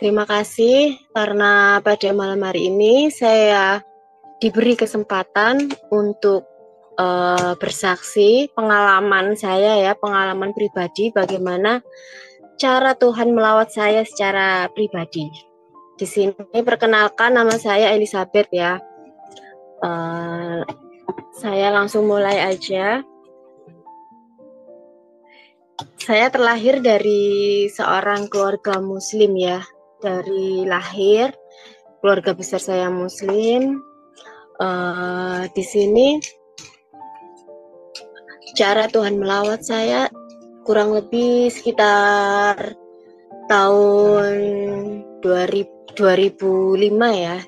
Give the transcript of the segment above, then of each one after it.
Terima kasih karena pada malam hari ini saya diberi kesempatan untuk bersaksi pengalaman saya ya, pengalaman pribadi bagaimana cara Tuhan melawat saya secara pribadi. Di sini perkenalkan, nama saya Elizabeth ya. Saya langsung mulai aja. Saya terlahir dari seorang keluarga Muslim ya. Dari lahir keluarga besar saya Muslim. Di sini cara Tuhan melawat saya kurang lebih sekitar tahun 2005 ya,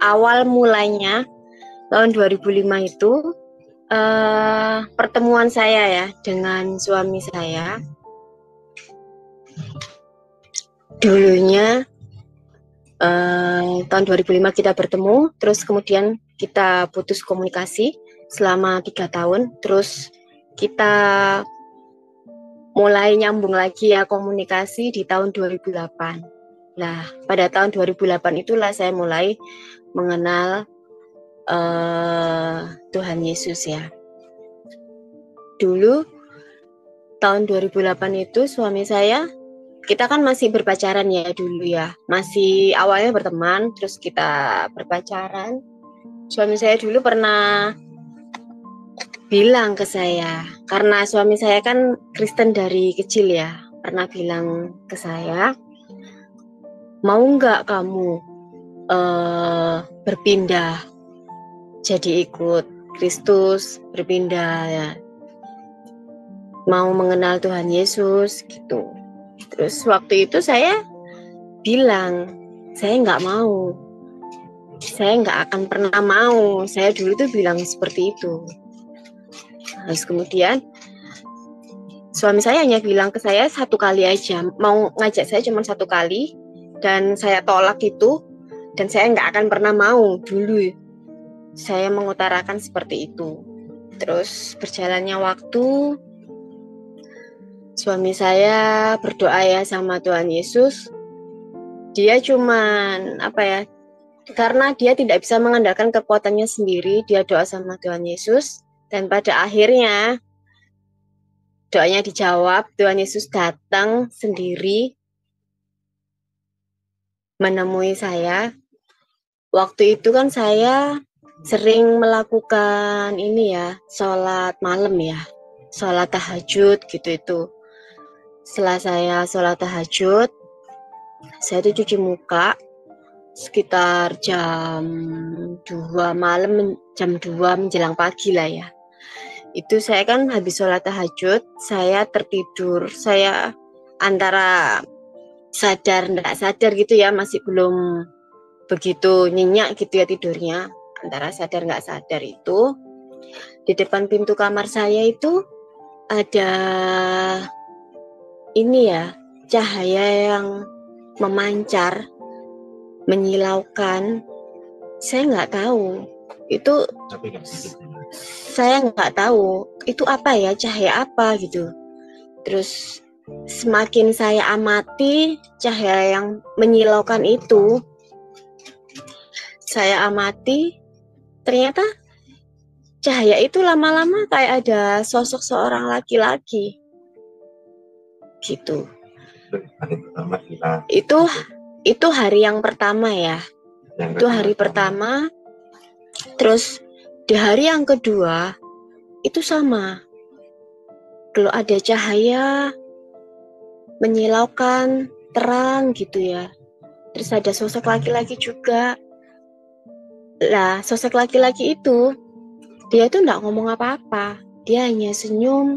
awal mulainya tahun 2005 itu pertemuan saya ya dengan suami saya. Dulunya tahun 2005 kita bertemu, terus kemudian kita putus komunikasi selama 3 tahun, terus kita mulai nyambung lagi ya komunikasi di tahun 2008. Nah, pada tahun 2008 itulah saya mulai mengenal Tuhan Yesus ya. Dulu tahun 2008 itu suami saya, kita kan masih berpacaran ya dulu ya. Masih awalnya berteman, terus kita berpacaran. Suami saya dulu pernah bilang ke saya, karena suami saya kan Kristen dari kecil ya, pernah bilang ke saya, mau nggak kamu berpindah jadi ikut Kristus, berpindah ya, mau mengenal Tuhan Yesus gitu. Terus waktu itu saya bilang, saya nggak mau, saya nggak akan pernah mau. Saya dulu tuh bilang seperti itu. Terus kemudian suami saya hanya bilang ke saya satu kali aja, mau ngajak saya cuma satu kali, dan saya tolak itu, dan saya nggak akan pernah mau dulu. Saya mengutarakan seperti itu. Terus berjalannya waktu, suami saya berdoa ya sama Tuhan Yesus. Dia cuman karena dia tidak bisa mengandalkan kekuatannya sendiri, dia doa sama Tuhan Yesus, dan pada akhirnya doanya dijawab. Tuhan Yesus datang sendiri menemui saya. Waktu itu kan saya sering melakukan ini ya, sholat malam ya, sholat tahajud gitu itu. Setelah saya sholat tahajud, saya tuh cuci muka sekitar jam 2 malam, jam 2 menjelang pagi lah ya. Itu saya kan habis sholat tahajud, saya tertidur, saya antara sadar nggak sadar gitu ya, masih belum begitu nyenyak gitu ya tidurnya, antara sadar nggak sadar itu, di depan pintu kamar saya itu ada ini ya, cahaya yang memancar, menyilaukan. Saya nggak tahu itu, saya nggak tahu itu apa ya, cahaya apa gitu. Terus semakin saya amati cahaya yang menyilaukan itu, saya amati, ternyata cahaya itu lama-lama kayak ada sosok seorang laki-laki gitu. Itu hari yang pertama ya. Itu hari pertama. Terus di hari yang kedua itu sama. Kalau ada cahaya menyilaukan, terang gitu ya. Terus ada sosok laki-laki juga. Lah, sosok laki-laki itu, dia tuh nggak ngomong apa-apa. Dia hanya senyum.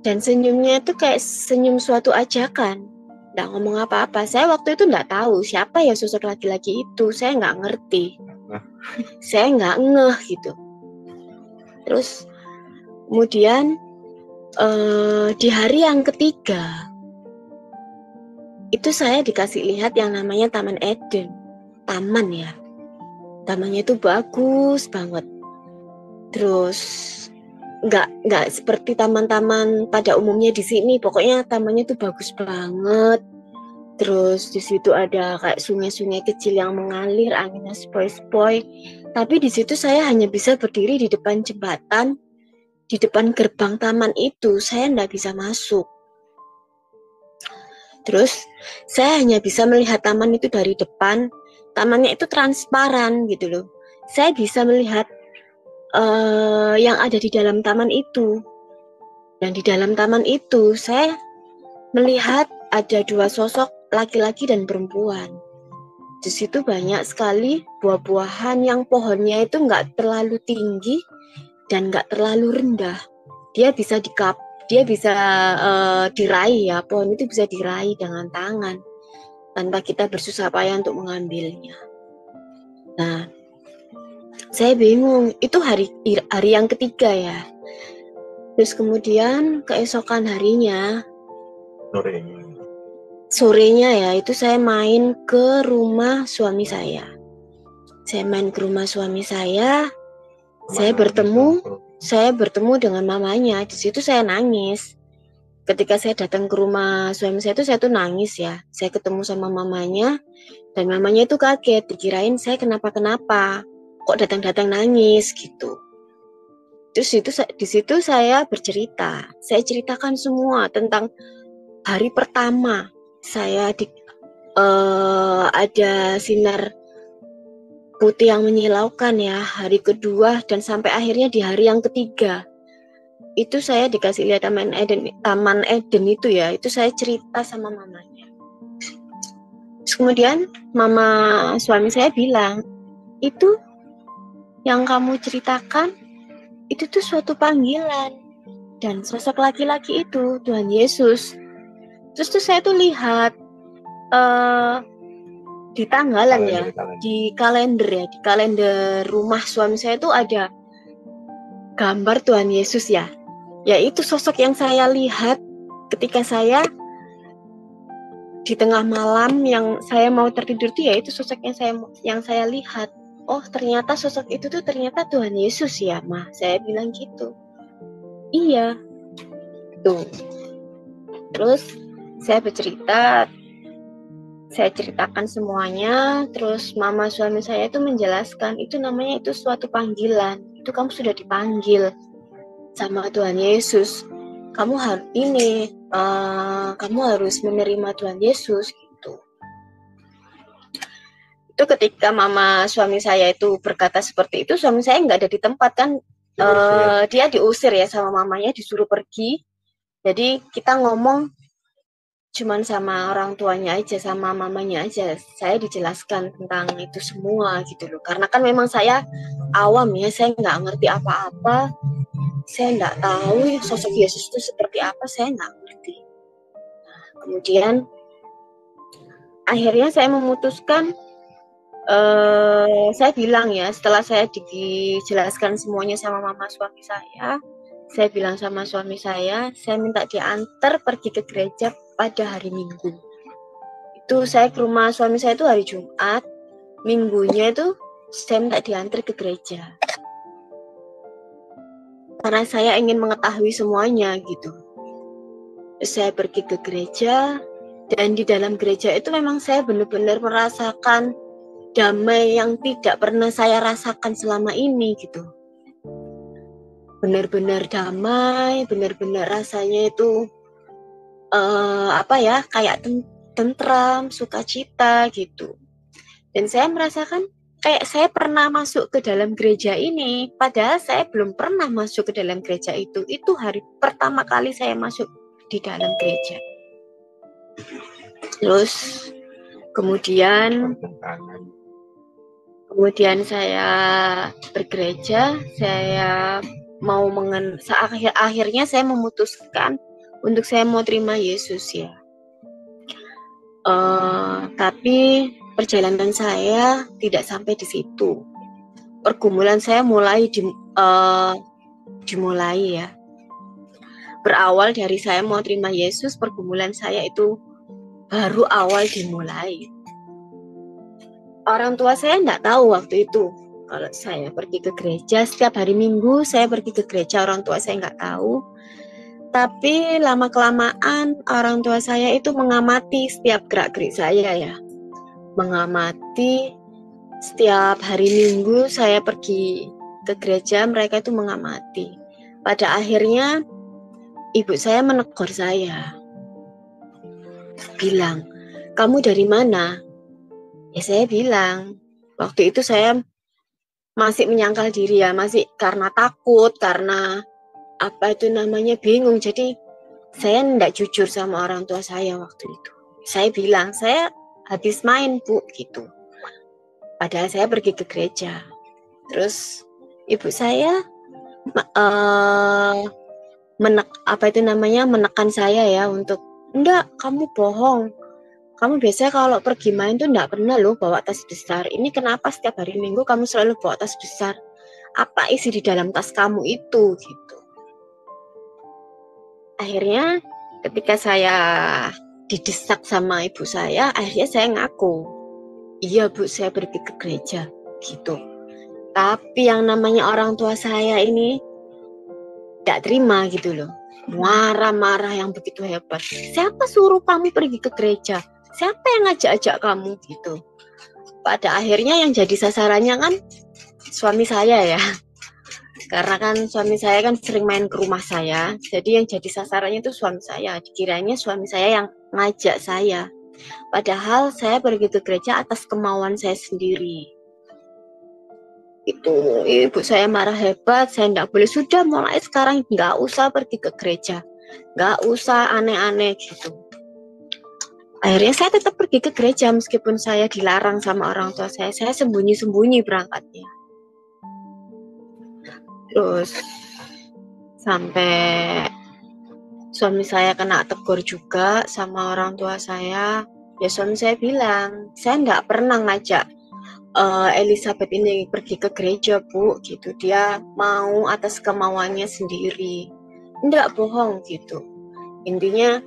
Dan senyumnya itu kayak senyum suatu ajakan. Nggak ngomong apa-apa. Saya waktu itu nggak tahu siapa ya sosok laki-laki itu. Saya nggak ngerti. Saya nggak ngeh gitu. Terus kemudian di hari yang ketiga, itu saya dikasih lihat yang namanya Taman Eden. Taman ya. Tamannya itu bagus banget. Terus nggak seperti taman-taman pada umumnya di sini. Pokoknya tamannya tuh bagus banget. Terus di situ ada kayak sungai-sungai kecil yang mengalir, anginnya sepoi-sepoi. Tapi di situ saya hanya bisa berdiri di depan jembatan, di depan gerbang taman itu. Saya tidak bisa masuk. Terus saya hanya bisa melihat taman itu dari depan. Tamannya itu transparan gitu loh. Saya bisa melihat yang ada di dalam taman itu. Dan di dalam taman itu saya melihat ada dua sosok laki-laki dan perempuan. Di situ banyak sekali buah-buahan yang pohonnya itu nggak terlalu tinggi dan nggak terlalu rendah. Dia bisa diraih ya, pohon itu bisa diraih dengan tangan tanpa kita bersusah payah untuk mengambilnya. Nah, saya bingung, itu hari yang ketiga ya. Terus kemudian keesokan harinya, sorenya ya, itu saya main ke rumah suami saya. Saya main ke rumah suami saya bertemu dengan mamanya. Di situ saya nangis. Ketika saya datang ke rumah suami saya itu saya tuh nangis ya. Saya ketemu sama mamanya dan mamanya itu kaget, dikirain saya kenapa-kenapa. Kok datang-datang nangis gitu. Terus di situ saya bercerita. Saya ceritakan semua tentang hari pertama saya ada sinar putih yang menyilaukan ya, hari kedua dan sampai akhirnya di hari yang ketiga itu saya dikasih lihat Taman Eden itu ya, itu saya cerita sama mamanya. Terus kemudian mama suami saya bilang, itu yang kamu ceritakan itu tuh suatu panggilan dan sosok laki-laki itu Tuhan Yesus. Terus tuh saya tuh lihat di tanggalan ya, di kalender rumah suami saya itu ada gambar Tuhan Yesus ya. Yaitu sosok yang saya lihat ketika saya di tengah malam yang saya mau tertidur itu, yaitu sosok yang saya lihat. Oh, ternyata sosok itu tuh ternyata Tuhan Yesus ya, Ma. Saya bilang gitu. Iya. Tuh. Terus saya bercerita, saya ceritakan semuanya, terus mama suami saya itu menjelaskan, itu namanya itu suatu panggilan. Itu kamu sudah dipanggil sama Tuhan Yesus. Kamu harus menerima Tuhan Yesus gitu. Itu ketika mama suami saya itu berkata seperti itu, suami saya nggak ada di tempat kan, dia diusir ya sama mamanya, disuruh pergi. Jadi kita ngomong cuman sama orang tuanya aja, sama mamanya aja. Saya dijelaskan tentang itu semua gitu loh. Karena kan memang saya awam ya, saya nggak ngerti apa-apa. Saya nggak tahu sosok Yesus itu seperti apa, saya nggak ngerti. Kemudian akhirnya saya memutuskan, saya bilang ya, setelah saya dijelaskan semuanya sama mama suami saya bilang sama suami saya minta diantar pergi ke gereja pada hari Minggu. Itu saya ke rumah suami saya itu hari Jumat, Minggunya itu saya minta diantar ke gereja. Karena saya ingin mengetahui semuanya gitu. Saya pergi ke gereja, dan di dalam gereja itu memang saya benar-benar merasakan damai yang tidak pernah saya rasakan selama ini gitu. Benar-benar damai, benar-benar rasanya itu kayak tentram, sukacita gitu. Dan saya merasakan kayak saya pernah masuk ke dalam gereja ini, padahal saya belum pernah masuk ke dalam gereja itu. Itu hari pertama kali saya masuk di dalam gereja. Terus kemudian saya bergereja, saya mau akhirnya saya memutuskan untuk saya mau terima Yesus ya. Tapi perjalanan saya tidak sampai di situ. Pergumulan saya dimulai ya. Berawal dari saya mau terima Yesus, pergumulan saya itu baru awal dimulai. Orang tua saya enggak tahu waktu itu kalau saya pergi ke gereja. Setiap hari Minggu saya pergi ke gereja, orang tua saya enggak tahu. Tapi lama-kelamaan orang tua saya itu mengamati setiap gerak-gerik saya ya. Mengamati setiap hari Minggu saya pergi ke gereja, mereka itu mengamati. Pada akhirnya ibu saya menegur saya. Bilang, "Kamu dari mana?" Ya saya bilang, waktu itu saya masih menyangkal diri ya, masih karena takut, karena bingung. Jadi saya tidak jujur sama orang tua saya waktu itu. Saya bilang, saya habis main Bu, gitu. Padahal saya pergi ke gereja. Terus ibu saya menekan saya ya untuk, enggak, kamu bohong. Kamu biasanya kalau pergi main tuh enggak pernah loh bawa tas besar. Ini kenapa setiap hari Minggu kamu selalu bawa tas besar? Apa isi di dalam tas kamu itu? Gitu. Akhirnya ketika saya didesak sama ibu saya, akhirnya saya ngaku. Iya Bu, saya pergi ke gereja. Gitu. Tapi yang namanya orang tua saya ini tidak terima gitu loh. Marah-marah yang begitu hebat. Siapa suruh kamu pergi ke gereja? Siapa yang ngajak-ajak kamu gitu? Pada akhirnya yang jadi sasarannya kan suami saya ya. Karena kan suami saya kan sering main ke rumah saya. Jadi yang jadi sasarannya itu suami saya. Dikiranya suami saya yang ngajak saya. Padahal saya pergi ke gereja atas kemauan saya sendiri. Itu ibu saya marah hebat, saya tidak boleh, sudah mulai sekarang nggak usah pergi ke gereja, nggak usah aneh-aneh gitu. Akhirnya saya tetap pergi ke gereja meskipun saya dilarang sama orang tua saya sembunyi-sembunyi berangkatnya. Terus sampai suami saya kena tegur juga sama orang tua saya. Ya suami saya bilang, saya nggak pernah ngajak Elizabeth ini pergi ke gereja Bu, gitu. Dia mau atas kemauannya sendiri. Enggak, bohong gitu. Intinya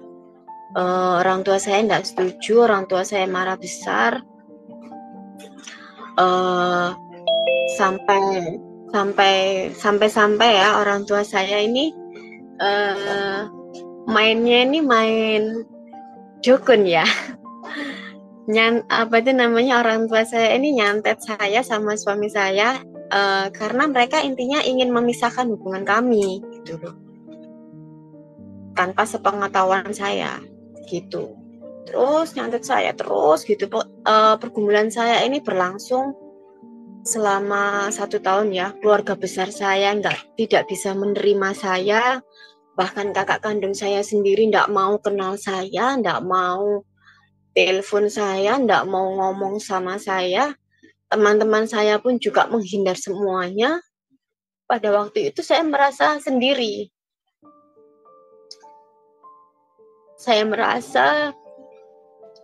orang tua saya enggak setuju, orang tua saya marah besar. Sampai ya orang tua saya ini mainnya ini main dukun ya. Orang tua saya ini nyantet saya sama suami saya karena mereka intinya ingin memisahkan hubungan kami gitu loh, tanpa sepengetahuan saya gitu. Terus nyantet saya terus gitu. Pergumulan saya ini berlangsung selama 1 tahun ya. Keluarga besar saya tidak bisa menerima saya, bahkan kakak kandung saya sendiri tidak mau kenal saya, tidak mau telepon saya, tidak mau ngomong sama saya. Teman-teman saya pun juga menghindar semuanya. Pada waktu itu saya merasa sendiri. Saya merasa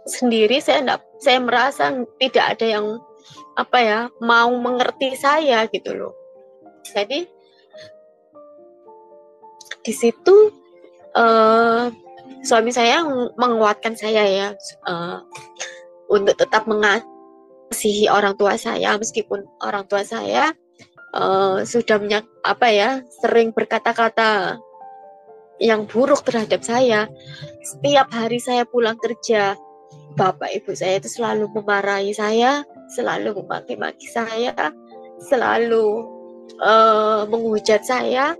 sendiri, saya merasa tidak ada yang mau mengerti saya gitu loh. Jadi di situ suami saya menguatkan saya ya untuk tetap mengasihi orang tua saya meskipun orang tua saya sudah sering berkata-kata yang buruk terhadap saya. Setiap hari saya pulang kerja, bapak ibu saya itu selalu memarahi saya, selalu memaki-maki saya, selalu menghujat saya,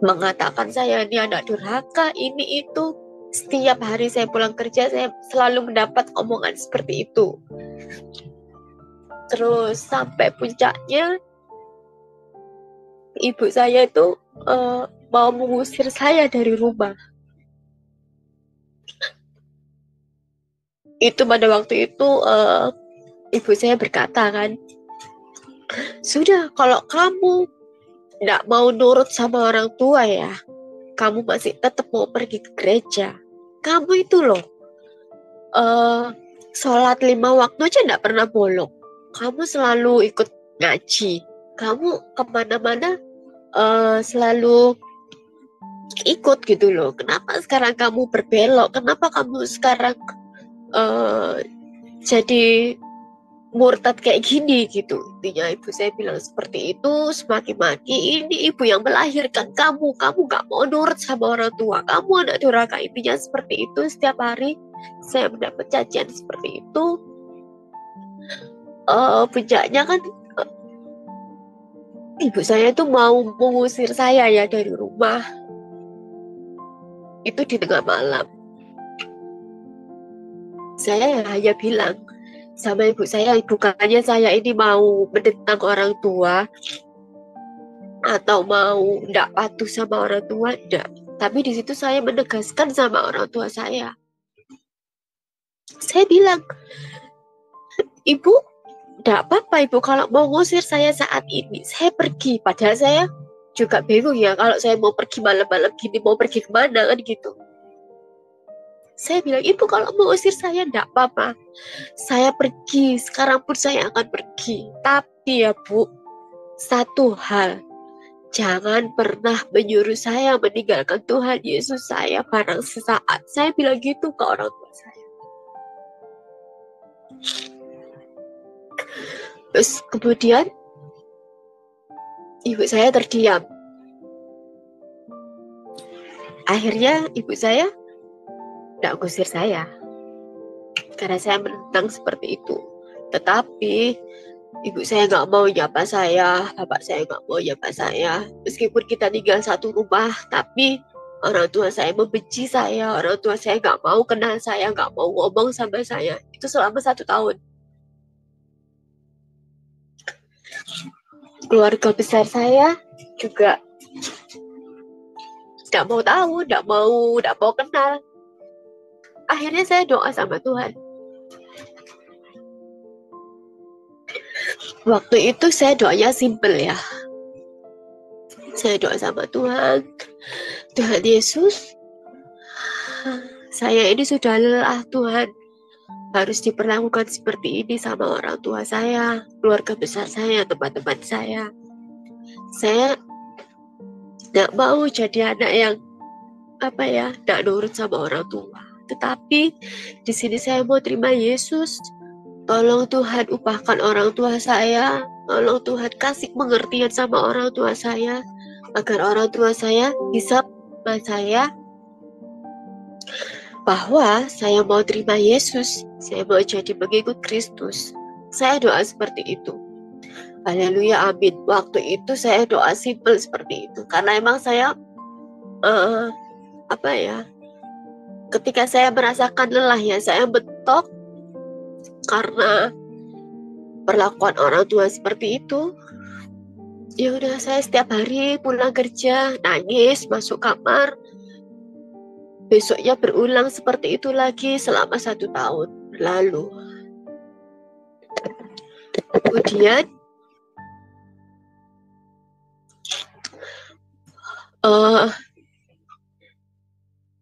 mengatakan saya ini anak durhaka, ini itu. Setiap hari saya pulang kerja, saya selalu mendapat omongan seperti itu. Terus sampai puncaknya, ibu saya itu mau mengusir saya dari rumah. Itu pada waktu itu ibu saya berkata kan, sudah kalau kamu tidak mau nurut sama orang tua ya, kamu masih tetap mau pergi ke gereja. Kamu itu loh sholat 5 waktu aja tidak pernah bolong. Kamu selalu ikut ngaji. Kamu kemana-mana selalu ikut gitu loh. Kenapa sekarang kamu berbelok? Kenapa kamu sekarang jadi murtad kayak gini gitu. Intinya ibu saya bilang seperti itu, semakin maki, ini ibu yang melahirkan kamu gak mau nurut sama orang tua, kamu anak durhaka. Intinya seperti itu. Setiap hari saya mendapat cacian seperti itu. Puncaknya kan ibu saya itu mau mengusir saya ya dari rumah. Itu di tengah malam. Saya hanya bilang sama ibu saya, bukannya saya ini mau menentang orang tua atau mau tidak patuh sama orang tua, tidak. Tapi di situ saya menegaskan sama orang tua saya. Saya bilang, ibu, tidak apa-apa ibu kalau mau ngusir saya saat ini, saya pergi. Padahal saya juga bingung ya, kalau saya mau pergi malam-malam gini, mau pergi kemana kan gitu. Saya bilang, ibu kalau mau usir saya tidak apa-apa, saya pergi, sekarang pun saya akan pergi. Tapi ya bu, satu hal, jangan pernah menyuruh saya meninggalkan Tuhan Yesus saya barang sesaat. Saya bilang gitu ke orang tua saya. Terus kemudian ibu saya terdiam. Akhirnya ibu saya tidak ngusir saya karena saya menentang seperti itu. Tetapi ibu saya nggak mau nyapa saya, bapak saya nggak mau nyapa saya. Meskipun kita tinggal satu rumah, tapi orang tua saya membenci saya, orang tua saya nggak mau kenal saya, nggak mau ngomong sama saya. Itu selama 1 tahun. Keluarga besar saya juga tidak mau tahu, tidak mau kenal. Akhirnya saya doa sama Tuhan. Waktu itu saya doanya simple ya. Saya doa sama Tuhan, Tuhan Yesus, saya ini sudah lelah Tuhan, harus diperlakukan seperti ini sama orang tua saya, keluarga besar saya, teman-teman saya. Saya tidak mau jadi anak yang tidak nurut sama orang tua. Tetapi di sini saya mau terima Yesus. Tolong Tuhan upahkan orang tua saya, tolong Tuhan kasih pengertian sama orang tua saya, agar orang tua saya bisa saya bahwa saya mau terima Yesus, saya mau jadi pengikut Kristus. Saya doa seperti itu. Haleluya, amin. Waktu itu saya doa simple seperti itu, karena emang saya ketika saya merasakan lelah ya, saya bentok karena perlakuan orang tua seperti itu. Ya udah, saya setiap hari pulang kerja nangis, masuk kamar, besoknya berulang seperti itu lagi selama 1 tahun lalu. Kemudian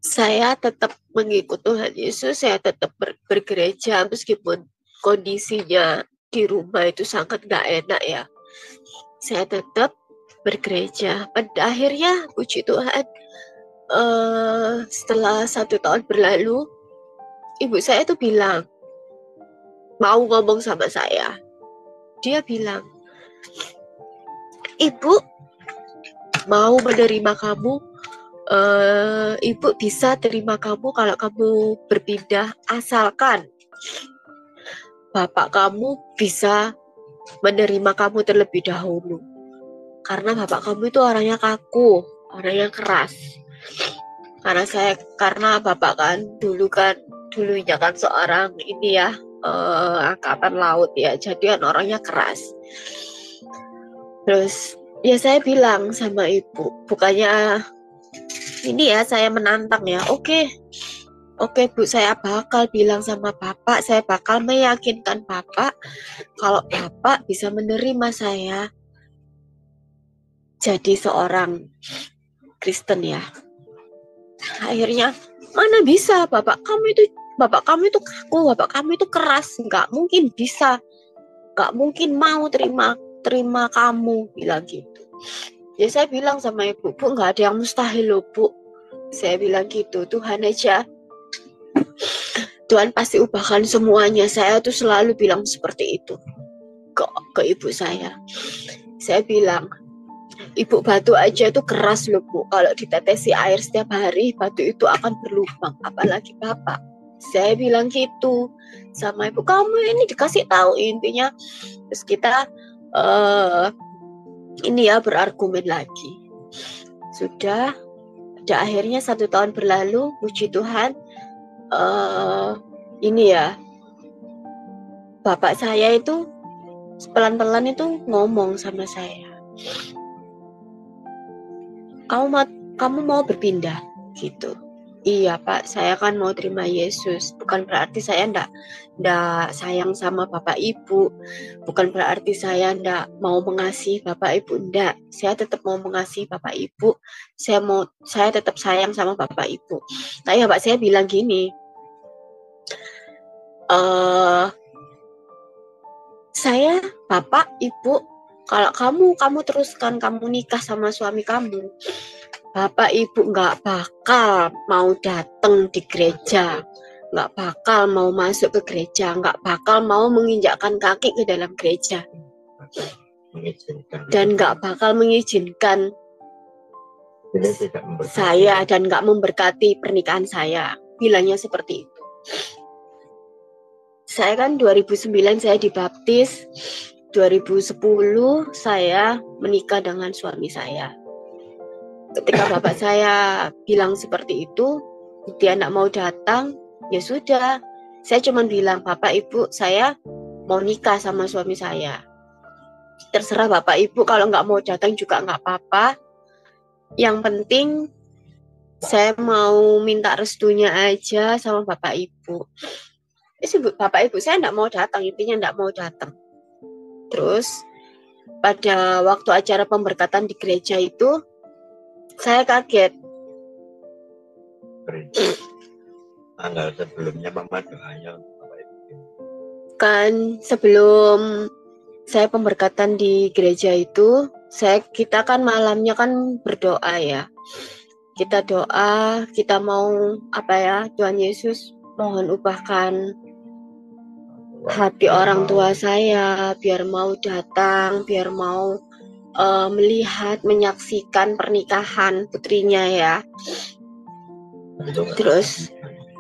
saya tetap mengikut Tuhan Yesus, saya tetap bergereja meskipun kondisinya di rumah itu sangat gak enak ya. Saya tetap bergereja. Pada akhirnya puji Tuhan, setelah 1 tahun berlalu, ibu saya tuh bilang, mau ngomong sama saya. Dia bilang, ibu mau menerima kamu, ibu bisa terima kamu kalau kamu berpindah, asalkan bapak kamu bisa menerima kamu terlebih dahulu. Karena bapak kamu itu orangnya kaku, orangnya keras. Karena bapak kan dulunya kan seorang ini ya, angkatan laut ya, jadi kan orangnya keras. Terus ya saya bilang sama ibu, bukannya ini ya saya menantang ya, oke bu, saya bakal bilang sama bapak, saya bakal meyakinkan bapak kalau bapak bisa menerima saya jadi seorang Kristen ya. Akhirnya, mana bisa, bapak kamu itu kaku, bapak kamu itu keras, nggak mungkin bisa, nggak mungkin mau terima kamu, bilang gitu. Ya saya bilang sama ibu, bu, nggak ada yang mustahil loh bu. Saya bilang gitu, Tuhan Tuhan pasti ubahkan semuanya. Saya tuh selalu bilang seperti itu ke ibu saya. Saya bilang, ibu, batu aja itu keras loh Bu. Kalau ditetesi air setiap hari, batu itu akan berlubang. Apalagi Bapak. Saya bilang gitu sama ibu. Kamu ini dikasih tahu intinya. Terus kita ini ya berargumen lagi. Sudah, pada akhirnya 1 tahun berlalu, puji Tuhan, ini ya, bapak saya itu pelan-pelan itu ngomong sama saya, kamu mau berpindah gitu. Iya Pak, saya kan mau terima Yesus. Bukan berarti saya ndak sayang sama bapak ibu. Bukan berarti saya ndak mau mengasihi bapak ibu. Ndak, saya tetap mau mengasihi bapak ibu. Saya tetap sayang sama bapak ibu. Tapi bapak saya bilang gini, saya, bapak, ibu, kalau kamu teruskan, kamu nikah sama suami kamu, bapak ibu nggak bakal mau datang di gereja, nggak bakal mau masuk ke gereja, nggak bakal mau menginjakkan kaki ke dalam gereja, dan nggak bakal mengizinkan saya dan nggak memberkati pernikahan saya. Bilangnya seperti itu. Saya kan 2009 saya dibaptis, 2010 saya menikah dengan suami saya. Ketika bapak saya bilang seperti itu, dia tidak mau datang, ya sudah. Saya cuma bilang, Bapak Ibu, saya mau nikah sama suami saya. Terserah Bapak Ibu, kalau nggak mau datang juga nggak apa-apa. Yang penting saya mau minta restunya aja sama Bapak Ibu. Bapak Ibu saya tidak mau datang, intinya tidak mau datang. Terus pada waktu acara pemberkatan di gereja itu, saya kaget. Tanggal sebelumnya Mama doanya Bapak Ibu. Kan sebelum saya pemberkatan di gereja itu, kita kan malamnya kan berdoa ya. Kita doa, kita mau Tuhan Yesus mohon ubahkan hati orang tua saya, biar mau datang, biar mau melihat, menyaksikan pernikahan putrinya ya. Terus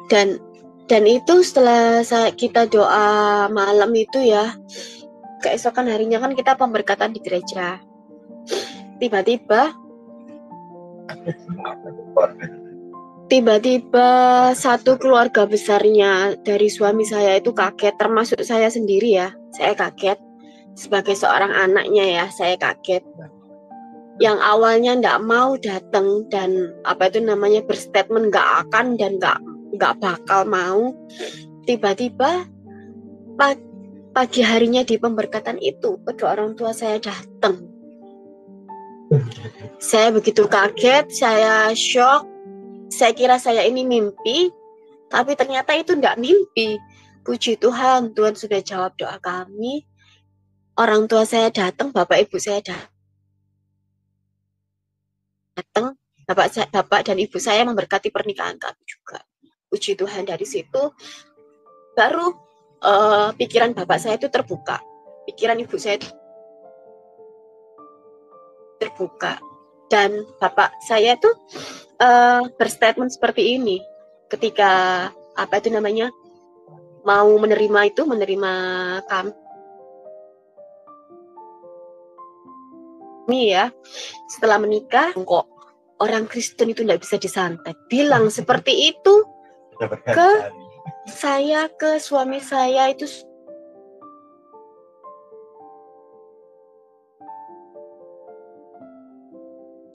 dan itu setelah kita doa malam itu ya, keesokan harinya kan kita pemberkatan di gereja. Tiba-tiba satu keluarga besarnya dari suami saya itu kaget, termasuk saya sendiri ya. Saya kaget sebagai seorang anaknya ya, saya kaget. Yang awalnya nggak mau datang dan berstatement nggak akan dan nggak bakal mau, tiba-tiba pagi harinya di pemberkatan itu kedua orang tua saya datang. Saya begitu kaget, saya shock, saya kira saya ini mimpi, tapi ternyata itu nggak mimpi. Puji Tuhan, Tuhan sudah jawab doa kami. Orang tua saya datang, bapak ibu saya datang, bapak dan ibu saya memberkati pernikahan kami juga. Puji Tuhan, dari situ baru pikiran bapak saya itu terbuka, pikiran ibu saya itu terbuka, dan bapak saya itu berstatement seperti ini ketika mau menerima kami ya, setelah menikah. Kok orang Kristen itu tidak bisa disantet, bilang seperti itu ke saya, ke suami saya itu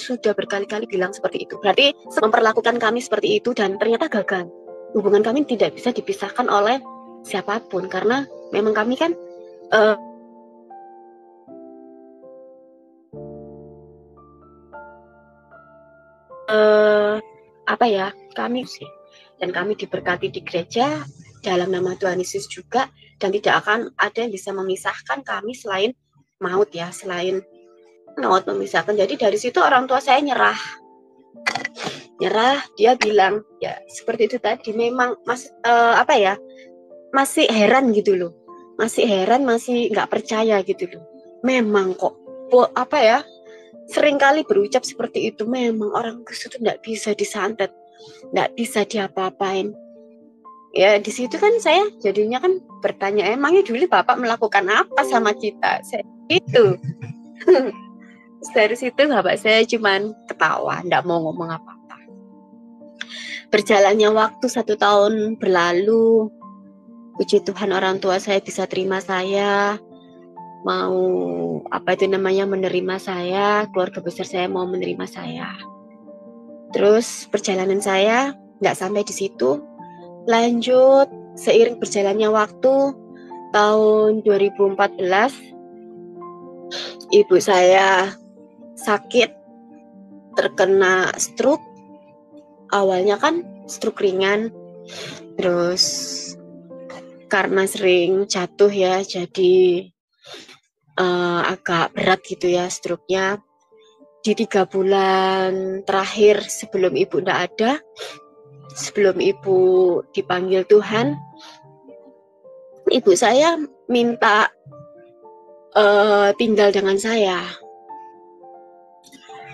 sudah berkali-kali bilang seperti itu. Berarti memperlakukan kami seperti itu dan ternyata gagal. Hubungan kami tidak bisa dipisahkan oleh siapapun karena memang kami kan kami sih, dan kami diberkati di gereja dalam nama Tuhan Yesus juga, dan tidak akan ada yang bisa memisahkan kami selain maut ya, selain maut memisahkan. Jadi dari situ orang tua saya nyerah. nyerah. Dia bilang ya seperti itu tadi, memang masih heran gitu loh, masih nggak percaya gitu loh. Memang kok seringkali berucap seperti itu, memang orang Kristen itu nggak bisa disantet, nggak bisa diapa-apain. Ya di situ kan saya jadinya kan bertanya, emangnya dulu Bapak melakukan apa sama kita? Itu dari situ Bapak saya cuman ketawa, nggak mau ngomong apa-apa. Berjalannya waktu 1 tahun berlalu, puji Tuhan orang tua saya bisa terima saya, mau menerima saya, keluarga besar saya mau menerima saya. Terus perjalanan saya nggak sampai di situ, lanjut seiring berjalannya waktu. Tahun 2014 ibu saya sakit, terkena stroke. Awalnya kan stroke ringan, terus karena sering jatuh ya, jadi agak berat gitu ya stroke-nya. Di 3 bulan terakhir sebelum ibu tidak ada, sebelum ibu dipanggil Tuhan, ibu saya minta tinggal dengan saya.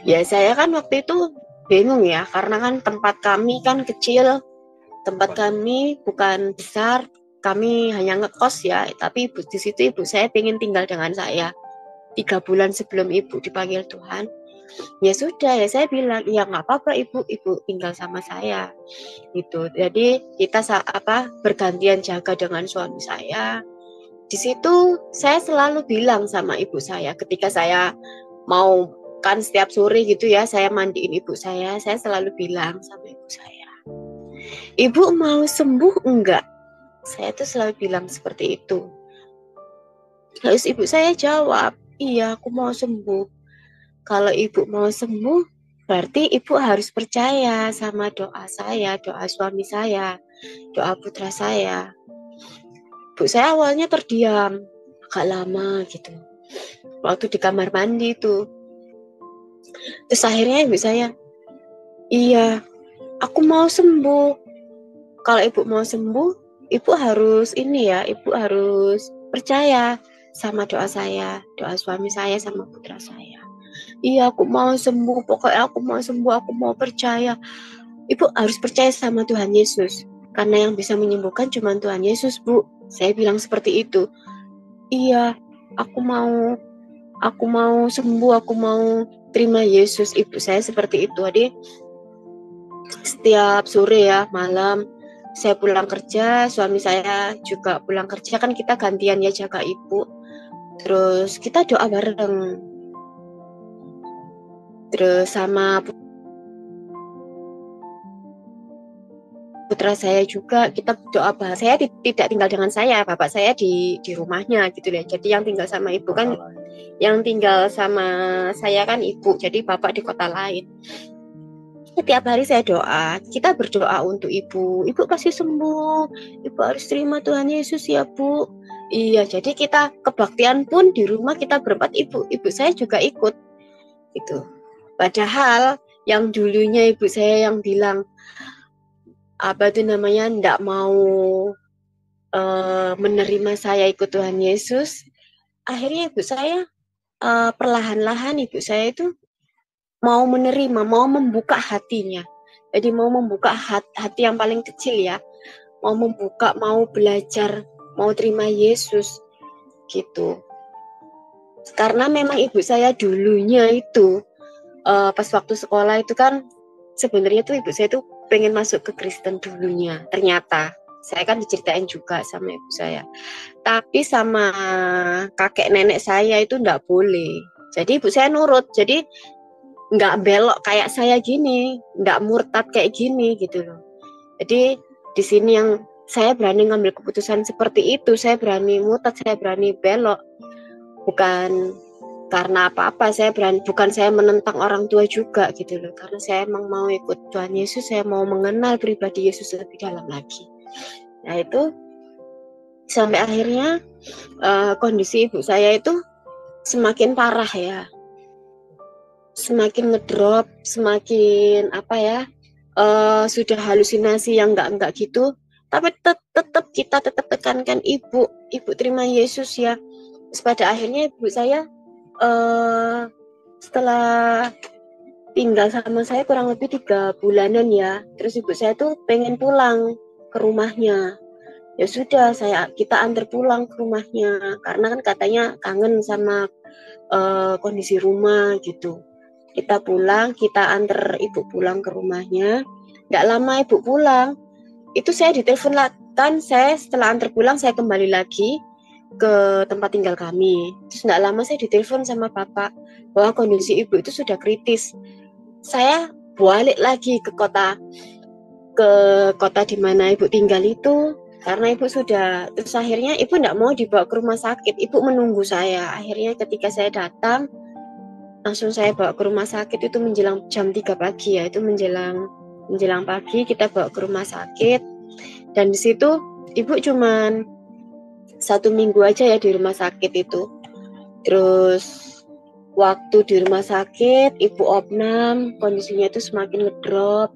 Ya saya kan waktu itu bingung ya, karena kan tempat kami kan kecil, tempat kami bukan besar, kami hanya ngekos ya, tapi di situ ibu saya pengen tinggal dengan saya 3 bulan sebelum ibu dipanggil Tuhan. Ya sudah, ya saya bilang ya nggak apa-apa ibu tinggal sama saya gitu. Jadi kita bergantian jaga dengan suami saya. Di situ saya selalu bilang sama ibu saya, ketika saya mau kan setiap sore gitu ya, saya mandiin ibu saya selalu bilang sama ibu saya, ibu mau sembuh enggak? Saya tuh selalu bilang seperti itu. Terus ibu saya jawab, iya aku mau sembuh. Kalau ibu mau sembuh, berarti ibu harus percaya sama doa saya, doa suami saya, doa putra saya. Ibu saya awalnya terdiam, agak lama gitu. Waktu di kamar mandi itu. Terus akhirnya ibu saya, iya, aku mau sembuh. Kalau ibu mau sembuh, ibu harus ibu harus percaya sama doa saya, doa suami saya sama putra saya. Iya, aku mau sembuh, pokoknya aku mau sembuh, aku mau percaya. Ibu harus percaya sama Tuhan Yesus, karena yang bisa menyembuhkan cuma Tuhan Yesus, Bu. Saya bilang seperti itu. Iya, aku mau sembuh, aku mau terima Yesus. Ibu saya seperti itu. Jadi setiap sore ya, malam saya pulang kerja, suami saya juga pulang kerja, kan kita gantian ya jaga ibu. Terus kita doa bareng. Terus sama putra saya juga kita doa bareng. Saya tidak tinggal dengan saya, bapak saya di rumahnya gitu ya. Jadi yang tinggal sama ibu kan, yang tinggal sama saya kan ibu, jadi bapak di kota lain. Setiap hari saya doa, kita berdoa untuk ibu pasti sembuh, ibu harus terima Tuhan Yesus ya Bu. Iya, jadi kita kebaktian pun di rumah kita berempat, ibu saya juga ikut gitu. Padahal yang dulunya ibu saya yang bilang nggak mau menerima saya ikut Tuhan Yesus, akhirnya ibu saya perlahan-lahan ibu saya itu mau menerima, mau membuka hatinya. Jadi mau membuka hati yang paling kecil ya, mau membuka, mau belajar, mau terima Yesus gitu. Karena memang ibu saya dulunya itu pas waktu sekolah itu kan sebenarnya tuh ibu saya tuh pengen masuk ke Kristen dulunya. Ternyata saya kan diceritain juga sama ibu saya, tapi sama kakek nenek saya itu enggak boleh. Jadi ibu saya nurut, jadi nggak belok kayak saya gini, nggak murtad kayak gini gitu loh. Jadi di sini yang saya berani ngambil keputusan seperti itu, saya berani murtad, saya berani belok, bukan karena apa-apa, bukan saya menentang orang tua juga gitu loh, karena saya emang mau ikut Tuhan Yesus, saya mau mengenal pribadi Yesus lebih dalam lagi. Nah itu sampai akhirnya kondisi ibu saya itu semakin parah ya, semakin ngedrop, semakin sudah halusinasi yang enggak gitu, tapi tetap kita tetap tekankan ibu terima Yesus ya. Terus pada akhirnya ibu saya setelah tinggal sama saya kurang lebih 3 bulanan ya, terus ibu saya tuh pengen pulang ke rumahnya. Ya sudah, kita antar pulang ke rumahnya karena kan katanya kangen sama kondisi rumah gitu. Kita pulang, kita antar ibu pulang ke rumahnya. Nggak lama ibu pulang, itu saya ditelepon kan, saya setelah antar pulang saya kembali lagi ke tempat tinggal kami. Terus nggak lama saya ditelepon sama bapak bahwa kondisi ibu itu sudah kritis. Saya balik lagi ke kota di mana ibu tinggal itu karena ibu sudah, terus akhirnya ibu nggak mau dibawa ke rumah sakit, ibu menunggu saya. Akhirnya ketika saya datang langsung saya bawa ke rumah sakit itu menjelang jam 3 pagi ya, itu menjelang pagi kita bawa ke rumah sakit. Dan di situ ibu cuman 1 minggu aja ya di rumah sakit itu. Terus waktu di rumah sakit ibu opnam, kondisinya itu semakin ngedrop.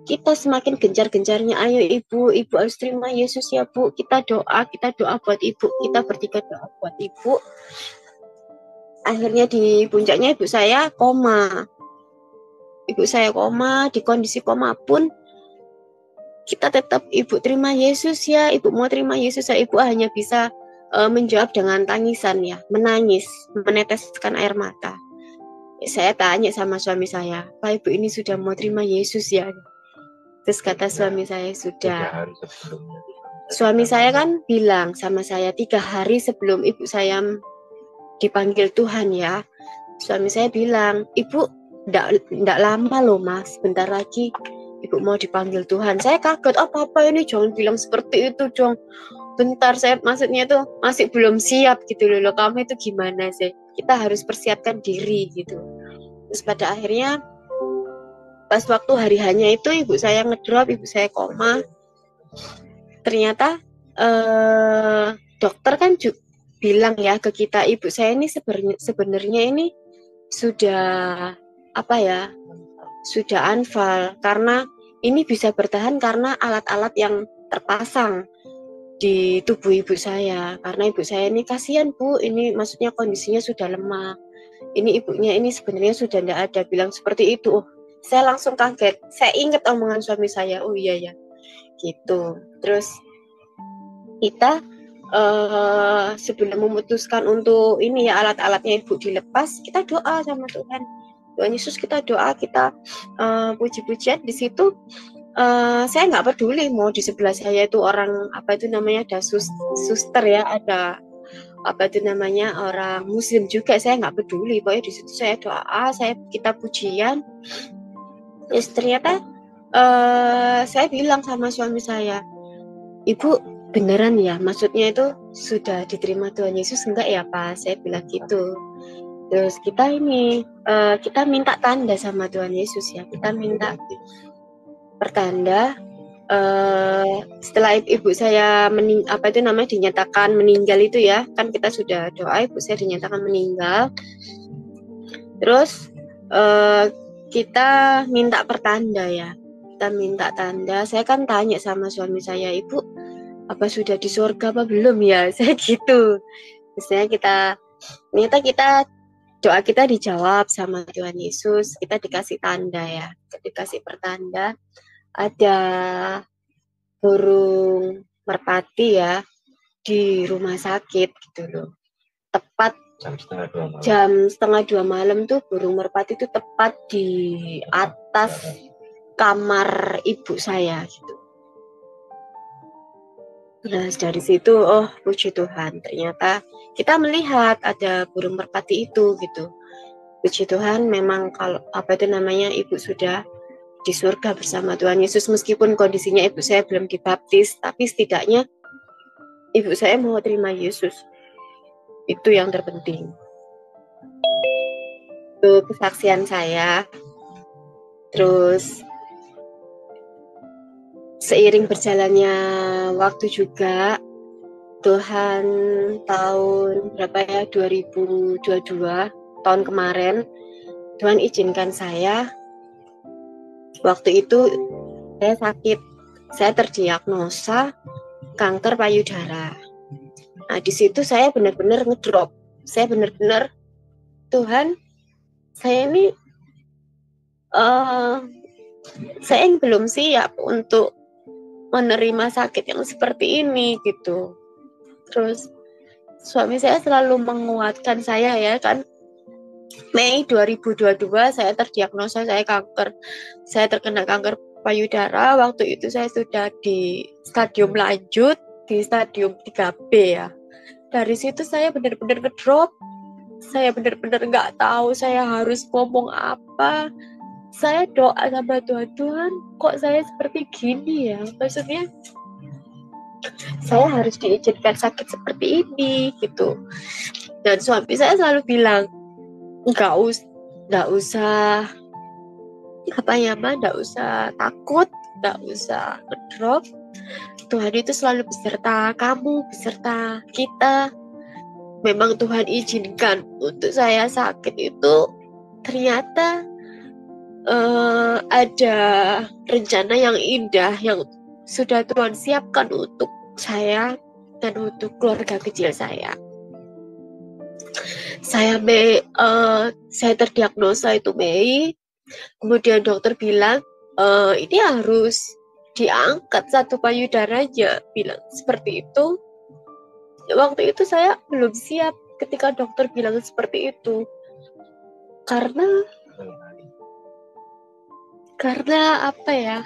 Kita semakin gencar-gencarnya, ayo ibu harus terima Yesus ya bu, kita doa buat ibu, kita bertiga doa buat ibu. Akhirnya di puncaknya ibu saya koma, di kondisi koma pun kita tetap, ibu terima Yesus ya, ibu mau terima Yesus ya. Ibu hanya bisa menjawab dengan tangisan ya, menangis, meneteskan air mata. Saya tanya sama suami saya, Pak, ibu ini sudah mau terima Yesus ya? Terus kata suami saya, sudah. Suami saya kan bilang sama saya 3 hari sebelum ibu saya dipanggil Tuhan ya. Suami saya bilang, ibu ndak lama loh mas, bentar lagi ibu mau dipanggil Tuhan. Saya kaget, apa ini, jangan bilang seperti itu dong. Bentar, saya maksudnya itu masih belum siap gitu loh. Kamu itu gimana sih? Kita harus persiapkan diri gitu. Terus pada akhirnya pas waktu hari hanya itu ibu saya ngedrop, ibu saya koma. Ternyata dokter kan bilang ya ke kita, ibu saya ini sebenarnya ini sudah sudah anfal, karena ini bisa bertahan karena alat-alat yang terpasang di tubuh ibu saya. Karena ibu saya ini kasihan bu, ini maksudnya kondisinya sudah lemah, ini ibunya ini sebenarnya sudah tidak ada, bilang seperti itu. Saya langsung kaget, saya ingat omongan suami saya, oh iya ya gitu. Terus kita sebelum memutuskan untuk ini ya, alat-alatnya ibu dilepas, kita doa sama Tuhan Yesus, kita doa, kita puji-pujian. Di situ saya nggak peduli mau di sebelah saya itu orang ada suster ya, ada orang muslim juga, saya nggak peduli. Pokoknya di situ saya doa, kita pujian. Terus ternyata saya bilang sama suami saya, ibu beneran ya, maksudnya itu sudah diterima Tuhan Yesus enggak ya Pak? Saya bilang gitu. Terus kita kita minta tanda sama Tuhan Yesus ya, kita minta pertanda. Setelah ibu saya dinyatakan meninggal itu ya, kan kita sudah doa, ibu saya dinyatakan meninggal. Terus kita minta pertanda ya, kita minta tanda. Saya kan tanya sama suami saya, ibu apa sudah di surga apa belum ya, saya gitu. Misalnya ternyata doa kita dijawab sama Tuhan Yesus, kita dikasih tanda ya, dikasih pertanda, ada burung merpati ya di rumah sakit gitu loh. Tepat jam setengah 2 malam tuh burung merpati itu tepat di atas kamar ibu saya gitu. Nah dari situ, oh puji Tuhan, ternyata kita melihat ada burung merpati itu gitu. Puji Tuhan, memang kalau ibu sudah di surga bersama Tuhan Yesus, meskipun kondisinya ibu saya belum dibaptis, tapi setidaknya ibu saya mau terima Yesus. Itu yang terpenting. Itu kesaksian saya. Terus seiring berjalannya waktu juga, Tuhan tahun berapa ya, 2022, tahun kemarin, Tuhan izinkan saya Waktu itu saya sakit, saya terdiagnosa kanker payudara. Nah, di situ saya benar-benar ngedrop. Saya benar-benar, Tuhan, saya ini saya belum siap untuk menerima sakit yang seperti ini gitu. Terus suami saya selalu menguatkan saya ya kan. Mei 2022 saya terdiagnosa saya kanker. Saya terkena kanker payudara. Waktu itu saya sudah di stadium lanjut, di stadium 3B ya. Dari situ saya benar-benar ngedrop. Saya benar-benar nggak tahu saya harus ngomong apa. Saya doa sama Tuhan, Tuhan kok saya seperti gini ya? Maksudnya saya harus diizinkan sakit seperti ini gitu. Dan suami saya selalu bilang, nggak usah apa ya mbak, nggak usah takut, nggak usah ngedrop. Tuhan itu selalu beserta kamu, beserta kita. Memang Tuhan izinkan untuk saya sakit itu ternyata ada rencana yang indah yang sudah Tuhan siapkan untuk saya dan untuk keluarga kecil saya. Saya terdiagnosa itu Mei, kemudian dokter bilang ini harus diangkat satu payudaranya, bilang seperti itu. Waktu itu saya belum siap ketika dokter bilang seperti itu, karena apa ya,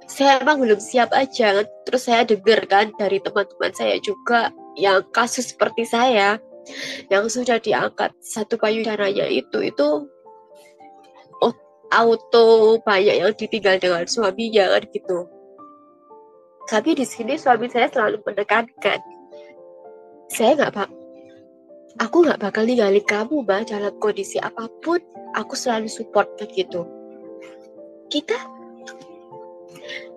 saya emang belum siap aja. Terus saya dengar kan dari teman-teman saya juga yang kasus seperti saya, yang sudah diangkat satu payudaranya itu auto banyak yang ditinggal dengan suaminya kan gitu. Tapi di sini suami saya selalu menekankan, aku nggak bakal ninggalin kamu mbak dalam kondisi apapun, aku selalu support gitu.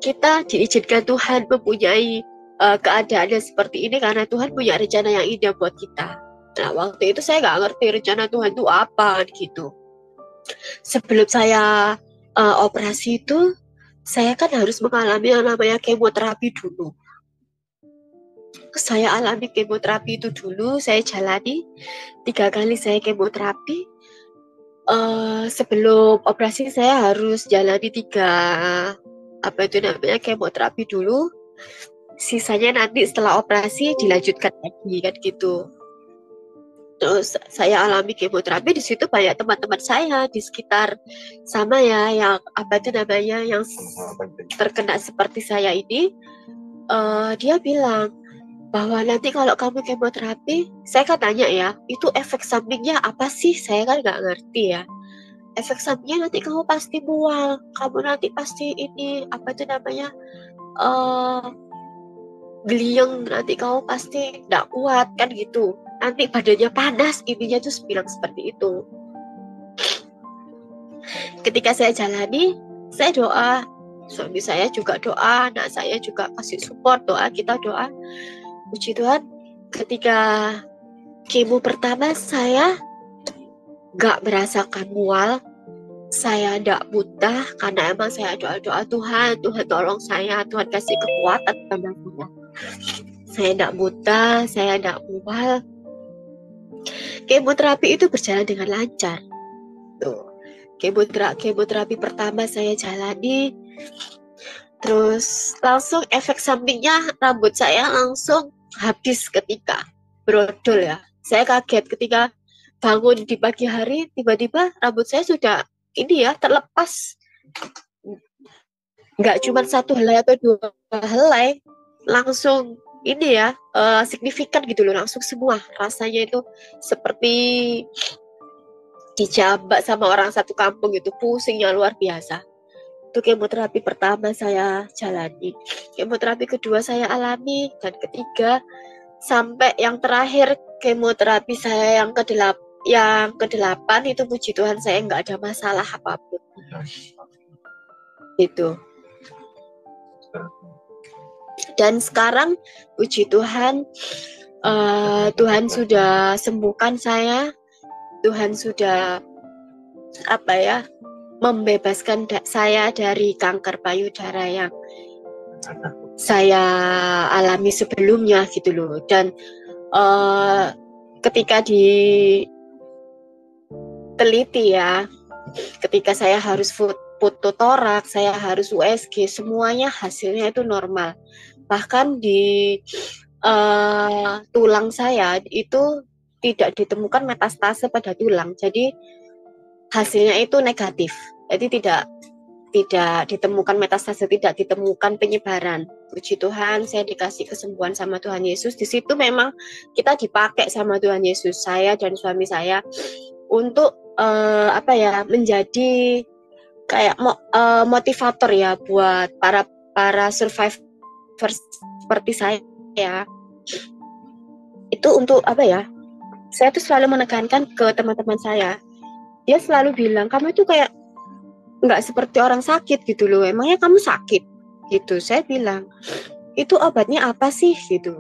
Kita diizinkan Tuhan mempunyai keadaan yang seperti ini karena Tuhan punya rencana yang indah buat kita. Nah waktu itu saya nggak ngerti rencana Tuhan itu apa gitu. Sebelum saya operasi itu, saya kan harus mengalami yang namanya kemoterapi dulu. Saya alami kemoterapi itu dulu, saya jalani 3 kali saya kemoterapi. Sebelum operasi saya harus jalani 3 kemoterapi dulu. Sisanya nanti setelah operasi dilanjutkan lagi kan gitu. Terus saya alami kemoterapi, di situ banyak teman-teman saya di sekitar sama ya yang yang terkena seperti saya ini. Dia bilang bahwa nanti kalau kamu kemoterapi, saya kan tanya ya, itu efek sampingnya apa sih? Saya kan nggak ngerti ya. Efek sampingnya nanti kamu pasti mual, kamu nanti pasti ini geliang, nanti kamu pasti nggak kuat kan gitu. Nanti badannya panas, intinya tuh bilang seperti itu. Ketika saya jalani, saya doa, suami saya juga doa, anak saya juga kasih support, doa, kita doa. Puji Tuhan, ketika kemo pertama saya nggak merasakan mual, saya nggak buta karena emang saya doa Tuhan tolong saya, Tuhan kasih kekuatan pada saya. Saya nggak buta, saya nggak mual. Kemoterapi itu berjalan dengan lancar. Tuh, kemoterapi pertama saya jalani, terus langsung efek sampingnya rambut saya langsung habis ketika brodol ya. Saya kaget ketika bangun di pagi hari, tiba-tiba rambut saya sudah ini ya terlepas. Nggak cuma 1 helai atau 2 helai, langsung ini ya signifikan gitu loh, langsung semua. Rasanya itu seperti dijambak sama orang satu kampung gitu, pusingnya luar biasa. Itu kemoterapi pertama saya jalani. Kemoterapi kedua saya alami, dan ketiga sampai yang terakhir kemoterapi saya yang ke-8 itu puji Tuhan saya nggak ada masalah apapun. Itu. Dan sekarang puji Tuhan, Tuhan sudah sembuhkan saya, Tuhan sudah membebaskan saya dari kanker payudara yang saya alami sebelumnya gitu loh. Dan ketika diteliti ya, ketika saya harus foto torak, saya harus USG, semuanya hasilnya itu normal. Bahkan di tulang saya itu tidak ditemukan metastase pada tulang. Jadi hasilnya itu negatif. Jadi tidak ditemukan metastase, tidak ditemukan penyebaran. Puji Tuhan, saya dikasih kesembuhan sama Tuhan Yesus. Di situ memang kita dipakai sama Tuhan Yesus, saya dan suami saya, untuk menjadi kayak motivator ya buat para survivor seperti saya. Itu untuk saya tuh selalu menekankan ke teman-teman saya. Dia selalu bilang, kamu itu kayak nggak seperti orang sakit gitu loh, emangnya kamu sakit gitu. Saya bilang, itu obatnya apa sih gitu.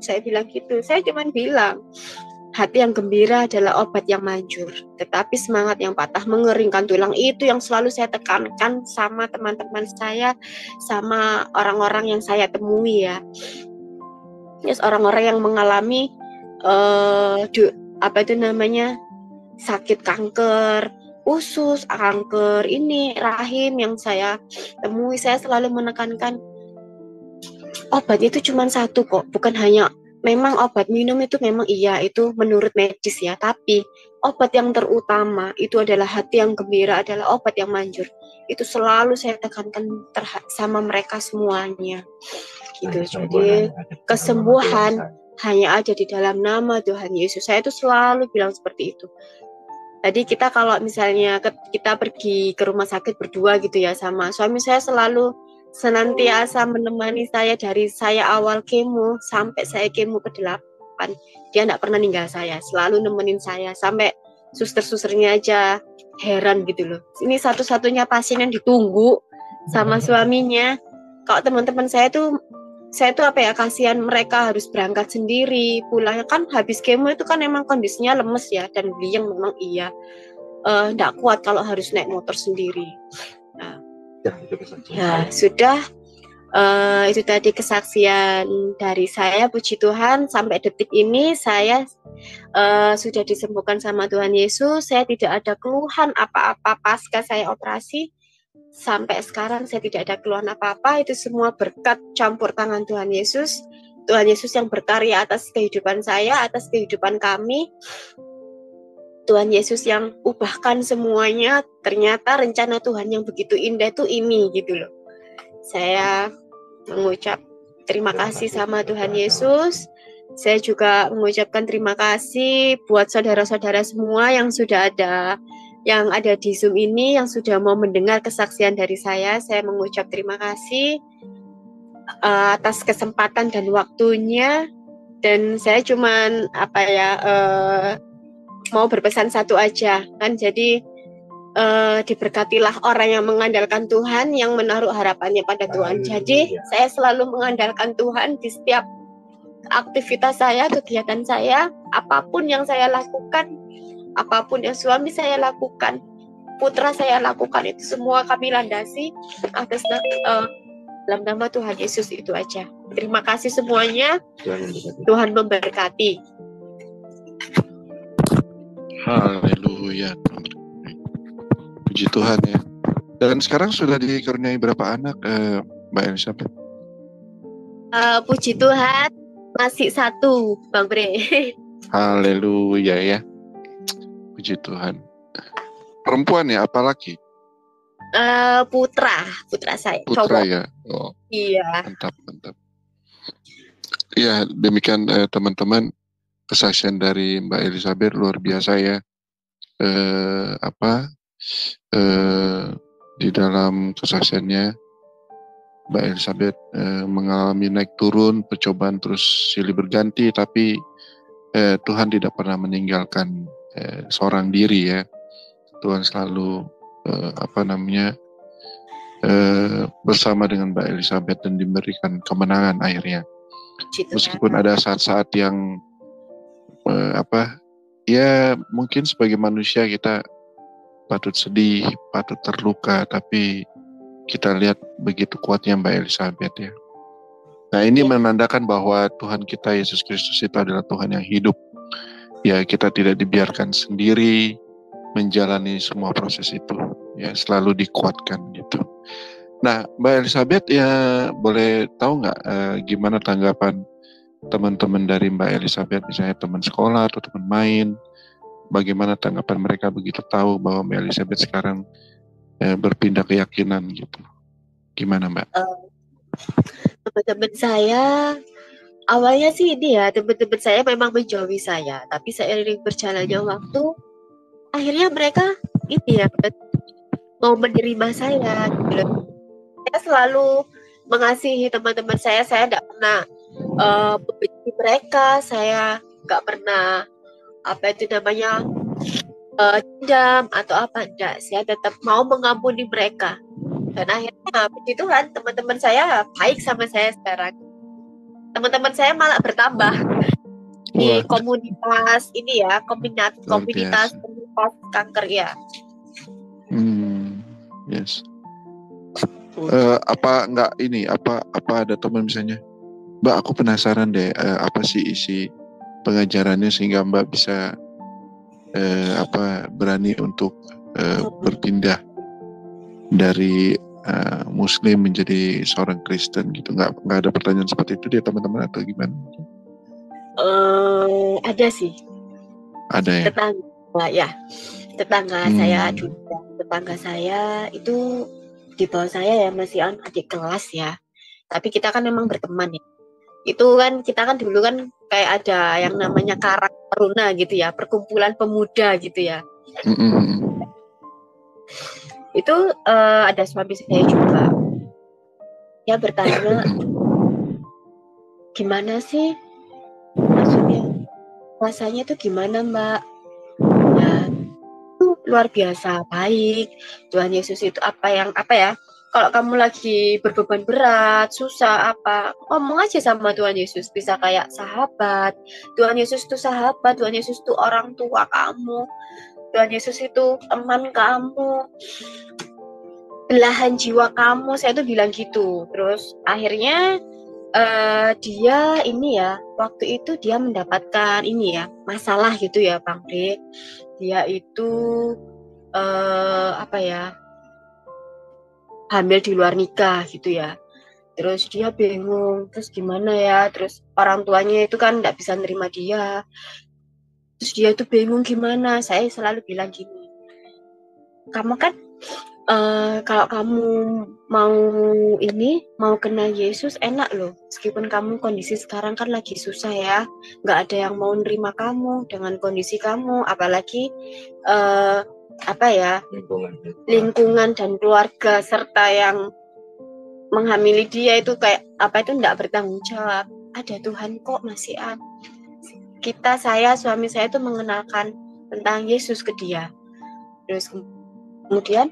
Saya bilang gitu, saya cuma bilang, hati yang gembira adalah obat yang manjur, tetapi semangat yang patah mengeringkan tulang. Itu yang selalu saya tekankan sama teman-teman saya, sama orang-orang yang saya temui ya. Yes, orang-orang yang mengalami sakit kanker usus, kanker ini rahim yang saya temui. Saya selalu menekankan obat itu cuma satu kok, bukan hanya, memang obat minum itu memang iya, itu menurut medis ya, tapi obat yang terutama itu adalah hati yang gembira, adalah obat yang manjur. Itu selalu saya tekankan sama mereka semuanya gitu. Jadi kesembuhan hanya ada di dalam nama Tuhan Yesus. Saya itu selalu bilang seperti itu. Tadi kita kalau misalnya kita pergi ke rumah sakit berdua gitu ya, sama suami saya selalu senantiasa menemani saya dari saya awal kemo sampai saya kemo ke-8. Dia enggak pernah ninggal saya, selalu nemenin saya, sampai suster-susternya aja heran gitu loh. Ini satu-satunya pasien yang ditunggu sama suaminya. Kalau teman-teman saya tuh kasihan mereka harus berangkat sendiri, pulangnya kan habis kemo itu kan emang kondisinya lemes ya, dan beliau memang iya enggak kuat kalau harus naik motor sendiri. Nah, ya sudah, itu tadi kesaksian dari saya. Puji Tuhan, sampai detik ini saya sudah disembuhkan sama Tuhan Yesus. Saya tidak ada keluhan apa-apa pasca saya operasi. Sampai sekarang saya tidak ada keluhan apa-apa. Itu semua berkat campur tangan Tuhan Yesus. Tuhan Yesus yang berkarya atas kehidupan saya, atas kehidupan kami. Tuhan Yesus yang ubahkan semuanya. Ternyata rencana Tuhan yang begitu indah itu ini gitu loh. Saya mengucap terima kasih sama Tuhan Yesus. Saya juga mengucapkan terima kasih buat saudara-saudara semua yang sudah ada, yang ada di Zoom ini, yang sudah mau mendengar kesaksian dari saya. Saya mengucap terima kasih atas kesempatan dan waktunya. Dan saya cuman mau berpesan satu aja kan. Jadi diberkatilah orang yang mengandalkan Tuhan, yang menaruh harapannya pada Tuhan. Jadi saya selalu mengandalkan Tuhan di setiap aktivitas saya, kegiatan saya, apapun yang saya lakukan, apapun yang suami saya lakukan, putra saya lakukan, itu semua kami landasi atas dalam nama Tuhan Yesus. Itu aja. Terima kasih semuanya. Tuhan memberkati. Haleluya. Puji Tuhan ya. Dan sekarang sudah dikaruniai berapa anak, Mbak Elizabeth? Puji Tuhan, masih satu, Bang Bre. Haleluya ya. Puji Tuhan. Perempuan ya, apa laki? Putra saya. Putra cowok. Ya. Oh. Iya. Mantap. Ya, demikian teman-teman, kesaksian dari Mbak Elizabeth luar biasa ya. Di dalam kesaksiannya Mbak Elizabeth mengalami naik turun, percobaan terus silih berganti, tapi Tuhan tidak pernah meninggalkan seorang diri ya. Tuhan selalu bersama dengan Mbak Elizabeth dan diberikan kemenangan akhirnya. Meskipun ada saat-saat yang ya mungkin sebagai manusia kita patut sedih, patut terluka, tapi kita lihat begitu kuatnya Mbak Elizabeth ya. Nah, ini Ya. menandakan bahwa Tuhan kita Yesus Kristus itu adalah Tuhan yang hidup. Ya, kita tidak dibiarkan sendiri menjalani semua proses itu. Ya, selalu dikuatkan gitu. Nah, Mbak Elizabeth ya boleh tahu nggak gimana tanggapan teman-teman dari Mbak Elizabeth, misalnya teman sekolah atau teman main, bagaimana tanggapan mereka begitu tahu bahwa Mbak Elizabeth sekarang berpindah keyakinan gitu? Gimana Mbak? Teman-teman saya awalnya sih ini ya, teman-teman saya memang menjauhi saya, tapi seiring berjalannya waktu, akhirnya mereka ini ya mau menerima saya. Gitu. Saya selalu mengasihi teman-teman saya tidak pernah membenci mereka, saya nggak pernah apa itu namanya dendam atau apa, enggak, saya tetap mau mengampuni mereka. Dan akhirnya puji Tuhan teman-teman saya baik sama saya sekarang. Teman-teman saya malah bertambah di komunitas ini ya, komunitas kanker ya. Yes. Apa enggak ini? Apa ada teman misalnya, Mbak aku penasaran deh apa sih isi pengajarannya sehingga Mbak bisa berani untuk berpindah dari Muslim menjadi seorang Kristen gitu? Nggak ada pertanyaan seperti itu dia teman-teman atau gimana? Ada sih. Ada ya. Tetangga saya juga. Tetangga saya itu di bawah saya ya, masih adik kelas ya. Tapi kita kan memang berteman ya. Itu kan kita kan dulu kan kayak ada yang namanya Karang Taruna gitu ya, perkumpulan pemuda gitu ya. Itu ada suami saya juga. Dia bertanya, gimana sih? Maksudnya rasanya tuh gimana Mbak? Ya, itu luar biasa baik. Tuhan Yesus itu apa ya? Kalau kamu lagi berbeban berat, susah apa, ngomong aja sama Tuhan Yesus, bisa kayak sahabat. Tuhan Yesus itu sahabat, Tuhan Yesus itu orang tua kamu. Tuhan Yesus itu teman kamu, belahan jiwa kamu. Saya tuh bilang gitu. Terus akhirnya dia ini ya, waktu itu dia mendapatkan ini ya, masalah gitu ya Bang Bre. Dia itu hamil di luar nikah gitu ya. Terus dia bingung, terus gimana ya, terus orang tuanya itu kan nggak bisa nerima dia. Terus dia itu bingung gimana. Saya selalu bilang gini, kamu kan kalau kamu mau kenal Yesus enak loh, meskipun kamu kondisi sekarang kan lagi susah ya, nggak ada yang mau nerima kamu dengan kondisi kamu, apalagi lingkungan dan keluarga serta yang menghamili dia itu kayak nggak bertanggung jawab. Ada Tuhan kok masih saya suami saya itu mengenalkan tentang Yesus ke dia. Terus kemudian